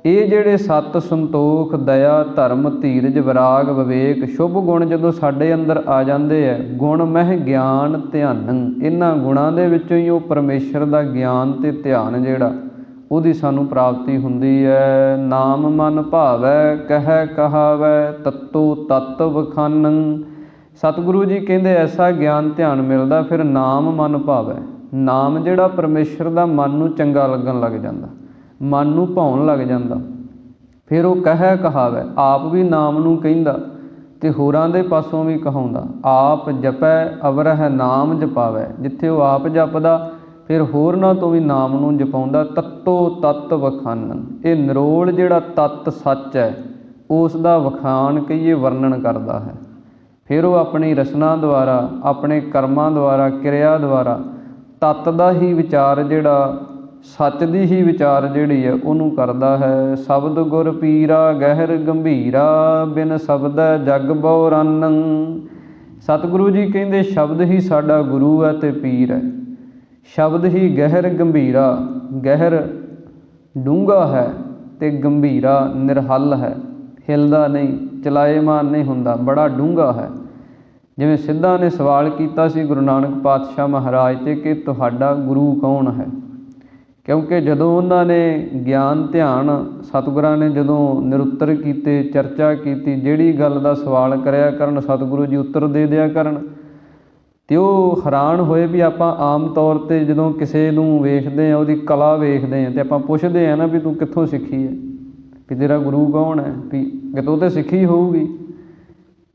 Speaker 1: ਇਹ ਜਿਹੜੇ 7 ਸੰਤੋਖ, ਦਇਆ, ਧਰਮ, ਧੀਰਜ, ਵਿਰਾਗ, ਵਿਵੇਕ, ਸ਼ੁਭ ਗੁਣ ਜਦੋਂ ਸਾਡੇ ਅੰਦਰ ਆ ਜਾਂਦੇ ਹੈ, ਗੁਣ ਮਹਿ ਗਿਆਨ ਧਿਆਨੰ, ਇਹਨਾਂ ਗੁਣਾਂ ਦੇ ਵਿੱਚੋਂ ਹੀ ਉਹ ਪਰਮੇਸ਼ਰ ਦਾ ਗਿਆਨ ਤੇ ਧਿਆਨ ਜਿਹੜਾ ਉਹਦੀ ਸਾਨੂੰ ਪ੍ਰਾਪਤੀ ਹੁੰਦੀ ਹੈ। ਨਾਮ ਮਨ ਭਾਵੈ ਕਹਿ ਕਹਾਵੈ, ਤੱਤੋ ਤੱਤ ਵਖਾਨੰ। ਸਤਿਗੁਰੂ ਜੀ ਕਹਿੰਦੇ ਐਸਾ ਗਿਆਨ ਧਿਆਨ ਮਿਲਦਾ, ਫਿਰ ਨਾਮ ਮਨ ਭਾਵੈ। ਨਾਮ ਜਿਹੜਾ ਪਰਮੇਸ਼ਰ ਦਾ ਮਨ ਨੂੰ ਚੰਗਾ ਲੱਗਣ ਲੱਗ ਜਾਂਦਾ, ਮਨ ਨੂੰ ਭਾਉਣ ਲੱਗ ਜਾਂਦਾ। ਫਿਰ ਉਹ ਕਹਿ ਕਹਾਵੈ, ਆਪ ਵੀ ਨਾਮ ਨੂੰ ਕਹਿੰਦਾ ਤੇ ਹੋਰਾਂ ਦੇ ਪਾਸੋਂ ਵੀ ਕਹਾਉਂਦਾ। ਆਪ ਜਪੈ ਅਵਰਹਿ ਨਾਮ ਜਪਾਵੈ, ਜਿੱਥੇ ਉਹ ਆਪ ਜਪਦਾ ਫਿਰ ਹੋਰਨਾਂ ਤੋਂ ਵੀ ਨਾਮ ਨੂੰ ਜਪਾਉਂਦਾ। ਤੱਤੋ ਤੱਤ ਵਖਾਨਨ, ਇਹ ਨਿਰੋਲ ਜਿਹੜਾ ਤੱਤ ਸੱਚ ਹੈ ਉਸ ਦਾ ਵਖਾਣ ਕਹੀਏ ਵਰਣਨ ਕਰਦਾ ਹੈ। ਫਿਰ ਉਹ ਆਪਣੀ ਰਚਨਾ ਦੁਆਰਾ, ਆਪਣੇ ਕਰਮਾਂ ਦੁਆਰਾ, ਕਿਰਿਆ ਦੁਆਰਾ ਤੱਤ ਦਾ ਹੀ ਵਿਚਾਰ ਜਿਹੜਾ, ਸੱਚ ਦੀ ਹੀ ਵਿਚਾਰ ਜਿਹੜੀ ਹੈ ਉਹਨੂੰ ਕਰਦਾ ਹੈ। ਸ਼ਬਦ ਗੁਰ ਪੀਰਾ ਗਹਿਰ ਗੰਭੀਰਾ, ਬਿਨ ਸ਼ਬਦੈ ਜਗ ਬਹੁ ਰਾਨੰ। ਸਤਿਗੁਰੂ ਜੀ ਕਹਿੰਦੇ ਸ਼ਬਦ ਹੀ ਸਾਡਾ ਗੁਰੂ ਹੈ ਤੇ ਪੀਰ ਹੈ। ਸ਼ਬਦ ਹੀ ਗਹਿਰ ਗੰਭੀਰਾ, ਗਹਿਰ ਡੂੰਘਾ ਹੈ ਤੇ ਗੰਭੀਰਾ ਨਿਰਹਲ ਹੈ, ਹਿਲਦਾ ਨਹੀਂ, ਚਲਾਏਮਾਨ ਨਹੀਂ ਹੁੰਦਾ, ਬੜਾ ਡੂੰਘਾ ਹੈ। ਜਿਵੇਂ ਸਿੱਧਾਂ ਨੇ ਸਵਾਲ ਕੀਤਾ ਸੀ ਗੁਰੂ ਨਾਨਕ ਪਾਤਸ਼ਾਹ ਮਹਾਰਾਜ 'ਤੇ ਕਿ ਤੁਹਾਡਾ ਗੁਰੂ ਕੌਣ ਹੈ? ਕਿਉਂਕਿ ਜਦੋਂ ਉਹਨਾਂ ਨੇ ਗਿਆਨ ਧਿਆਨ ਸਤਿਗੁਰਾਂ ਨੇ ਜਦੋਂ ਨਿਰੁੱਤਰ ਕੀਤੇ, ਚਰਚਾ ਕੀਤੀ, ਜਿਹੜੀ ਗੱਲ ਦਾ ਸਵਾਲ ਕਰਿਆ ਕਰਨ ਸਤਿਗੁਰੂ ਜੀ ਉੱਤਰ ਦੇ ਦਿਆ ਕਰਨ, ਅਤੇ ਉਹ ਹੈਰਾਨ ਹੋਏ ਵੀ ਆਪਾਂ ਆਮ ਤੌਰ 'ਤੇ ਜਦੋਂ ਕਿਸੇ ਨੂੰ ਵੇਖਦੇ ਹਾਂ, ਉਹਦੀ ਕਲਾ ਵੇਖਦੇ ਹਾਂ, ਅਤੇ ਆਪਾਂ ਪੁੱਛਦੇ ਹਾਂ ਨਾ ਵੀ ਤੂੰ ਕਿੱਥੋਂ ਸਿੱਖੀ ਹੈ, ਵੀ ਤੇਰਾ ਗੁਰੂ ਕੌਣ ਹੈ, ਵੀ ਕਿਤੋਂ ਤਾਂ ਸਿੱਖੀ ਹੋਊਗੀ।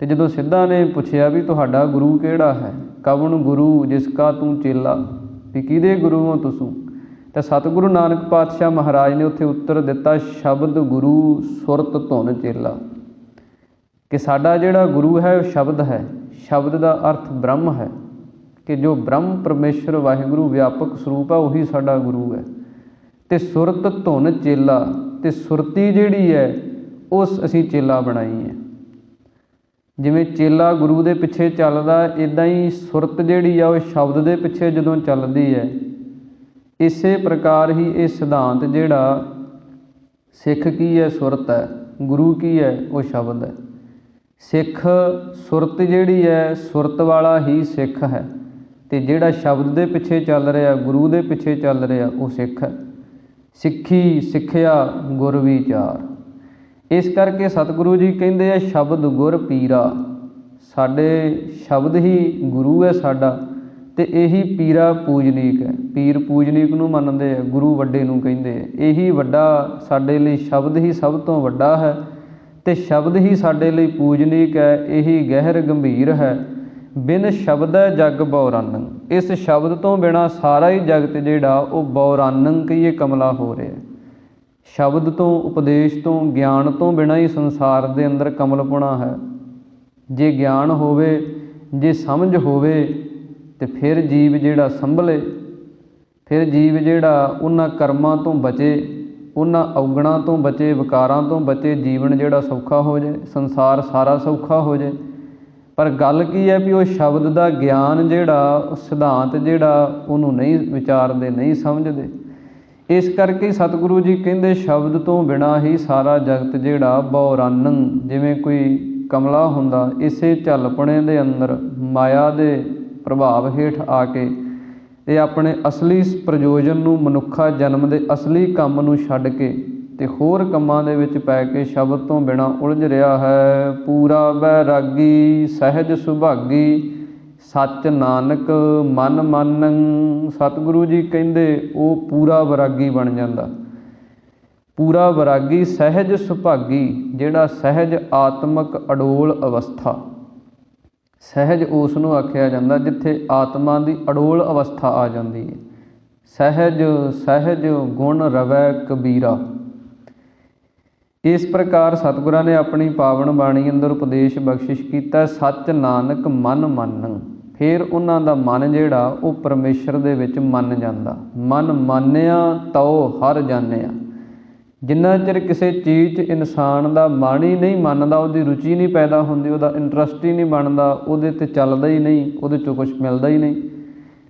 Speaker 1: ਅਤੇ ਜਦੋਂ ਸਿੱਧਾਂ ਨੇ ਪੁੱਛਿਆ ਵੀ ਤੁਹਾਡਾ ਗੁਰੂ ਕਿਹੜਾ ਹੈ? ਕਵਣ ਗੁਰੂ ਜਿਸ ਕਾ ਤੂੰ ਚੇਲਾ, ਵੀ ਕਿਹਦੇ ਗੁਰੂ ਹੋ ਤੁਸੀਂ? ਤਾਂ ਸਤਿਗੁਰੂ ਨਾਨਕ ਪਾਤਸ਼ਾਹ ਮਹਾਰਾਜ ਨੇ ਉੱਥੇ ਉੱਤਰ ਦਿੱਤਾ, ਸ਼ਬਦ ਗੁਰੂ ਸੁਰਤ ਧੁਨ ਚੇਲਾ, ਕਿ ਸਾਡਾ ਜਿਹੜਾ ਗੁਰੂ ਹੈ ਉਹ ਸ਼ਬਦ ਹੈ। ਸ਼ਬਦ ਦਾ ਅਰਥ ਬ੍ਰਹਮ ਹੈ, ਕਿ ਜੋ ਬ੍ਰਹਮ ਪਰਮੇਸ਼ਰ ਵਾਹਿਗੁਰੂ ਵਿਆਪਕ ਸਰੂਪ ਹੈ ਉਹੀ ਸਾਡਾ ਗੁਰੂ ਹੈ। ਅਤੇ ਸੁਰਤ ਧੁਨ ਚੇਲਾ, ਅਤੇ ਸੁਰਤੀ ਜਿਹੜੀ ਹੈ ਉਸ ਅਸੀਂ ਚੇਲਾ ਬਣਾਈ ਹੈ। ਜਿਵੇਂ ਚੇਲਾ ਗੁਰੂ ਦੇ ਪਿੱਛੇ ਚੱਲਦਾ, ਇੱਦਾਂ ਹੀ ਸੁਰਤ ਜਿਹੜੀ ਆ ਉਹ ਸ਼ਬਦ ਦੇ ਪਿੱਛੇ ਜਦੋਂ ਚੱਲਦੀ ਹੈ। ਇਸੇ ਪ੍ਰਕਾਰ ਹੀ ਇਹ ਸਿਧਾਂਤ ਜਿਹੜਾ ਸਿੱਖ ਕੀ ਹੈ? ਸੁਰਤ ਹੈ। ਗੁਰੂ ਕੀ ਹੈ? ਉਹ ਸ਼ਬਦ ਹੈ। ਸਿੱਖ ਸੁਰਤ ਜਿਹੜੀ ਹੈ, ਸੁਰਤ ਵਾਲਾ ਹੀ ਸਿੱਖ ਹੈ। ਤੇ ਜਿਹੜਾ ਸ਼ਬਦ ਦੇ ਪਿੱਛੇ ਚੱਲ ਰਿਹਾ, ਗੁਰੂ ਦੇ ਪਿੱਛੇ ਚੱਲ ਰਿਹਾ, ਉਹ ਸਿੱਖ ਹੈ। ਸਿੱਖੀ ਸਿੱਖਿਆ ਗੁਰ ਵਿਚਾਰ। ਇਸ ਕਰਕੇ ਸਤਿਗੁਰੂ ਜੀ ਕਹਿੰਦੇ ਆ ਸ਼ਬਦ ਗੁਰ ਪੀਰਾ। ਸਾਡੇ ਸ਼ਬਦ ਹੀ ਗੁਰੂ ਹੈ ਸਾਡਾ, ਤੇ ਇਹੀ ਪੀਰਾ ਪੂਜਨੀਕ ਹੈ। ਪੀਰ ਪੂਜਨੀਕ ਨੂੰ ਮੰਨਦੇ ਆ, ਗੁਰੂ ਵੱਡੇ ਨੂੰ ਕਹਿੰਦੇ ਆ। ਇਹੀ ਵੱਡਾ ਸਾਡੇ ਲਈ, ਸ਼ਬਦ ਹੀ ਸਭ ਤੋਂ ਵੱਡਾ ਹੈ ਤੇ ਸ਼ਬਦ ਹੀ ਸਾਡੇ ਲਈ ਪੂਜਨੀਕ ਹੈ। ਇਹੀ ਗਹਿਰ ਗੰਭੀਰ ਹੈ। ਬਿਨ ਸ਼ਬਦੈ ਜਗ ਬਉਰਾਨੰ। ਇਸ ਸ਼ਬਦ ਤੋਂ ਬਿਨਾਂ ਸਾਰਾ ਹੀ ਜਗਤ ਜਿਹੜਾ ਉਹ ਬਉਰਾਨੰ ਕਹੀਏ ਕਮਲਾ ਹੋ ਰਿਹਾ। ਸ਼ਬਦ ਤੋਂ, ਉਪਦੇਸ਼ ਤੋਂ, ਗਿਆਨ ਤੋਂ ਬਿਨਾਂ ਹੀ ਸੰਸਾਰ ਦੇ ਅੰਦਰ ਕਮਲਪੁਣਾ ਹੈ। ਜੇ ਗਿਆਨ ਹੋਵੇ, ਜੇ ਸਮਝ ਹੋਵੇ, ਤੇ ਫਿਰ ਜੀਵ ਜਿਹੜਾ ਸੰਭਲੇ, ਫਿਰ ਜੀਵ ਜਿਹੜਾ ਉਹਨਾਂ ਕਰਮਾਂ ਤੋਂ ਬਚੇ, ਉਹਨਾਂ ਔਗਣਾਂ ਤੋਂ ਬਚੇ, ਵਿਕਾਰਾਂ ਤੋਂ ਬਚੇ। ਜੀਵਨ ਜਿਹੜਾ ਸੌਖਾ ਹੋ ਜਾਏ, ਸੰਸਾਰ ਸਾਰਾ ਸੌਖਾ ਹੋ ਜਾਏ। ਪਰ ਗੱਲ ਕੀ ਹੈ ਵੀ ਉਹ ਸ਼ਬਦ ਦਾ ਗਿਆਨ ਜਿਹੜਾ, ਉਹ ਸਿਧਾਂਤ ਜਿਹੜਾ, ਉਹਨੂੰ ਨਹੀਂ ਵਿਚਾਰਦੇ, ਨਹੀਂ ਸਮਝਦੇ। ਇਸ ਕਰਕੇ ਸਤਿਗੁਰੂ ਜੀ ਕਹਿੰਦੇ ਸ਼ਬਦ ਤੋਂ ਬਿਨਾਂ ਹੀ ਸਾਰਾ ਜਗਤ ਜਿਹੜਾ ਬਉਰਾਨੰ, ਜਿਵੇਂ ਕੋਈ ਕਮਲਾ ਹੁੰਦਾ, ਇਸੇ ਝੱਲਪਣੇ ਦੇ ਅੰਦਰ ਮਾਇਆ ਦੇ ਪ੍ਰਭਾਵ ਹੇਠ ਆ ਕੇ ਇਹ ਆਪਣੇ ਅਸਲੀ ਪ੍ਰਯੋਜਨ ਨੂੰ, ਮਨੁੱਖਾ ਜਨਮ ਦੇ ਅਸਲੀ ਕੰਮ ਨੂੰ ਛੱਡ ਕੇ ਤੇ ਹੋਰ ਕੰਮਾਂ ਦੇ ਵਿੱਚ ਪੈ ਕੇ ਸ਼ਬਦ ਤੋਂ ਬਿਨਾਂ ਉਲਝ ਰਿਹਾ ਹੈ। ਪੂਰਾ ਬੈਰਾਗੀ ਸਹਿਜ ਸੁਭਾਗੀ, ਸੱਚ ਨਾਨਕ ਮਨ ਮਾਨੰ। ਸਤਿਗੁਰੂ ਜੀ ਕਹਿੰਦੇ ਉਹ ਪੂਰਾ ਵੈਰਾਗੀ ਬਣ ਜਾਂਦਾ। ਪੂਰਾ ਵੈਰਾਗੀ ਸਹਿਜ ਸੁਭਾਗੀ, ਜਿਹੜਾ ਸਹਿਜ ਆਤਮਕ ਅਡੋਲ ਅਵਸਥਾ। ਸਹਿਜ ਉਸ ਨੂੰ ਆਖਿਆ ਜਾਂਦਾ ਜਿੱਥੇ ਆਤਮਾ ਦੀ ਅਡੋਲ ਅਵਸਥਾ ਆ ਜਾਂਦੀ ਹੈ। ਸਹਿਜ ਸਹਿਜ ਗੁਣ ਰਵੈ ਕਬੀਰਾ। ਇਸ ਪ੍ਰਕਾਰ ਸਤਿਗੁਰਾਂ ਨੇ ਆਪਣੀ ਪਾਵਨ ਬਾਣੀ ਅੰਦਰ ਉਪਦੇਸ਼ ਬਖਸ਼ਿਸ਼ ਕੀਤਾ, ਸੱਚ ਨਾਨਕ ਮਨ ਮਾਨੰ। ਫਿਰ ਉਹਨਾਂ ਦਾ ਮਨ ਜਿਹੜਾ ਉਹ ਪਰਮੇਸ਼ਰ ਦੇ ਵਿੱਚ ਮੰਨ ਜਾਂਦਾ। ਮਨ ਮਾਨਿਆ ਤਉ ਹਰਿ ਜਾਣਿਆ। ਜਿੰਨਾ ਚਿਰ ਕਿਸੇ ਚੀਜ਼ 'ਚ ਇਨਸਾਨ ਦਾ ਮਨ ਹੀ ਨਹੀਂ ਮੰਨਦਾ, ਉਹਦੀ ਰੁਚੀ ਨਹੀਂ ਪੈਦਾ ਹੁੰਦੀ, ਉਹਦਾ ਇੰਟਰਸਟ ਹੀ ਨਹੀਂ ਬਣਦਾ, ਉਹਦੇ 'ਤੇ ਚੱਲਦਾ ਹੀ ਨਹੀਂ, ਉਹਦੇ 'ਚੋਂ ਕੁਛ ਮਿਲਦਾ ਹੀ ਨਹੀਂ।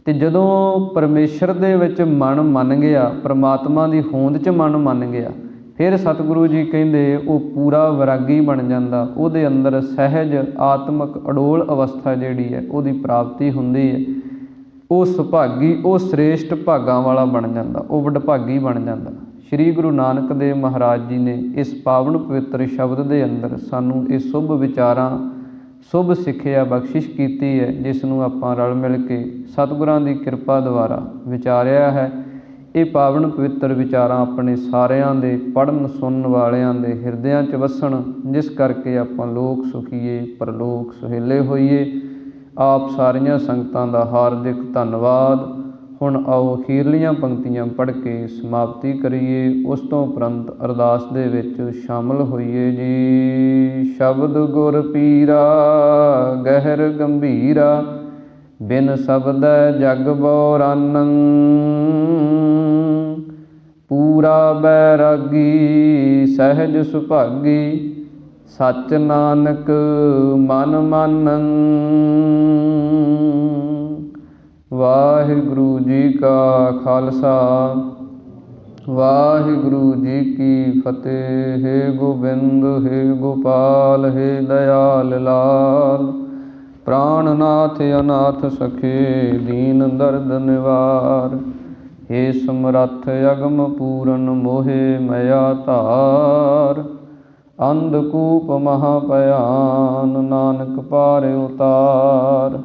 Speaker 1: ਅਤੇ ਜਦੋਂ ਪਰਮੇਸ਼ਰ ਦੇ ਵਿੱਚ ਮਨ ਮੰਨ ਗਿਆ, ਪਰਮਾਤਮਾ ਦੀ ਹੋਂਦ 'ਚ ਮਨ ਮੰਨ ਗਿਆ, ਫਿਰ ਸਤਿਗੁਰੂ ਜੀ ਕਹਿੰਦੇ ਉਹ ਪੂਰਾ ਵੈਰਾਗੀ ਬਣ ਜਾਂਦਾ। ਉਹਦੇ ਅੰਦਰ ਸਹਿਜ ਆਤਮਕ ਅਡੋਲ ਅਵਸਥਾ ਜਿਹੜੀ ਹੈ ਉਹਦੀ ਪ੍ਰਾਪਤੀ ਹੁੰਦੀ ਹੈ। ਉਹ ਸੁਭਾਗੀ, ਉਹ ਸ੍ਰੇਸ਼ਟ ਭਾਗਾਂ ਵਾਲਾ ਬਣ ਜਾਂਦਾ, ਉਹ ਵਡਭਾਗੀ ਬਣ ਜਾਂਦਾ। ਸ਼੍ਰੀ ਗੁਰੂ ਨਾਨਕ ਦੇਵ ਮਹਾਰਾਜ ਜੀ ਨੇ ਇਸ ਪਾਵਨ ਪਵਿੱਤਰ ਸ਼ਬਦ ਦੇ ਅੰਦਰ ਸਾਨੂੰ ਇਹ ਸ਼ੁਭ ਵਿਚਾਰਾਂ, ਸ਼ੁਭ ਸਿੱਖਿਆ ਬਖਸ਼ਿਸ਼ ਕੀਤੀ ਹੈ, ਜਿਸ ਨੂੰ ਆਪਾਂ ਰਲ ਮਿਲ ਕੇ ਸਤਿਗੁਰਾਂ ਦੀ ਕਿਰਪਾ ਦੁਆਰਾ ਵਿਚਾਰਿਆ ਹੈ। ਇਹ ਪਾਵਨ ਪਵਿੱਤਰ ਵਿਚਾਰਾਂ ਆਪਣੇ ਸਾਰਿਆਂ ਦੇ ਪੜ੍ਹਨ ਸੁਣਨ ਵਾਲਿਆਂ ਦੇ ਹਿਰਦਿਆਂ 'ਚ ਵਸਣ, ਜਿਸ ਕਰਕੇ ਆਪਾਂ ਲੋਕ ਸੁਖੀਏ, ਪਰਲੋਕ ਸੁਹੇਲੇ ਹੋਈਏ। ਆਪ ਸਾਰੀਆਂ ਸੰਗਤਾਂ ਦਾ ਹਾਰਦਿਕ ਧੰਨਵਾਦ। ਹੁਣ ਆਓ ਅਖੀਰਲੀਆਂ ਪੰਕਤੀਆਂ ਪੜ੍ਹ ਕੇ ਸਮਾਪਤੀ ਕਰੀਏ, ਉਸ ਤੋਂ ਉਪਰੰਤ ਅਰਦਾਸ ਦੇ ਵਿੱਚ ਸ਼ਾਮਲ ਹੋਈਏ ਜੀ। ਸ਼ਬਦ ਗੁਰ ਪੀਰਾ ਗਹਿਰ ਗੰਭੀਰਾ, ਬਿਨ ਸ਼ਬਦੈ ਜਗ ਬਉਰਾਨੰ। ਪੂਰਾ ਬੈਰਾਗੀ ਸਹਿਜ ਸੁਭਾਗੀ, ਸੱਚ ਨਾਨਕ ਮਨ ਮਾਨੰ। ਵਾਹਿਗੁਰੂ ਜੀ ਕਾ ਖਾਲਸਾ, ਵਾਹਿਗੁਰੂ ਜੀ ਕੀ ਫਤਿਹ। ਹੇ ਗੋਬਿੰਦ, ਹੇ ਗੋਪਾਲ, ਹੇ ਦਇਆਲ ਲਾਲ, ਪ੍ਰਾਣਨਾਥ ਅਨਾਥ ਸਖੇ, ਦੀਨ ਦਰਦ ਨਿਵਾਰ। ਹੇ ਸਮਰੱਥ ਅਗਮ ਪੂਰਨ, ਮੋਹਿ ਮਇਆ ਧਾਰ। ਅੰਧਕੂਪ ਮਹਾ ਭਿਆਨ, ਨਾਨਕ ਪਾਰਿ ਉਤਾਰ।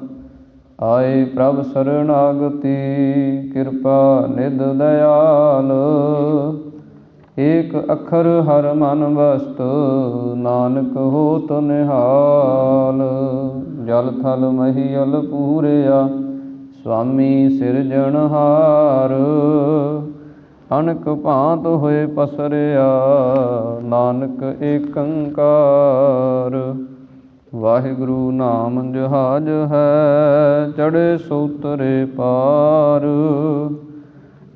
Speaker 1: ਆਏ ਪ੍ਰਭ ਸਰਣਾਗਤੀ, ਕਿਰਪਾ ਨਿਧ ਦਇਆਲ। ਏਕ ਅੱਖਰ ਹਰ ਮਨ ਵਸਤ, ਨਾਨਕ ਹੋਤ ਨਿਹਾਲ। ਜਲ ਥਲ ਮਹੀਅਲ ਪੂਰਿਆ, ਸੁਆਮੀ ਸਿਰਜਣਹਾਰ। ਅਨਕ ਭਾਂਤ ਹੋਏ ਪਸਰਿਆ, ਨਾਨਕ ਏਕੰਕਾਰ। ਵਾਹਿਗੁਰੂ ਨਾਮ ਜਹਾਜ ਹੈ, ਚੜ੍ਹੇ ਸੋ ਉਤਰੇ ਪਾਰ।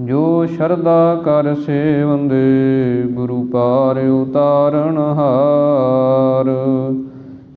Speaker 1: ਜੋ ਸ਼ਰਧਾ ਕਰ ਸੇਵੰਦੇ, ਗੁਰੂ ਪਾਰ ਉਤਾਰਨਹਾਰ।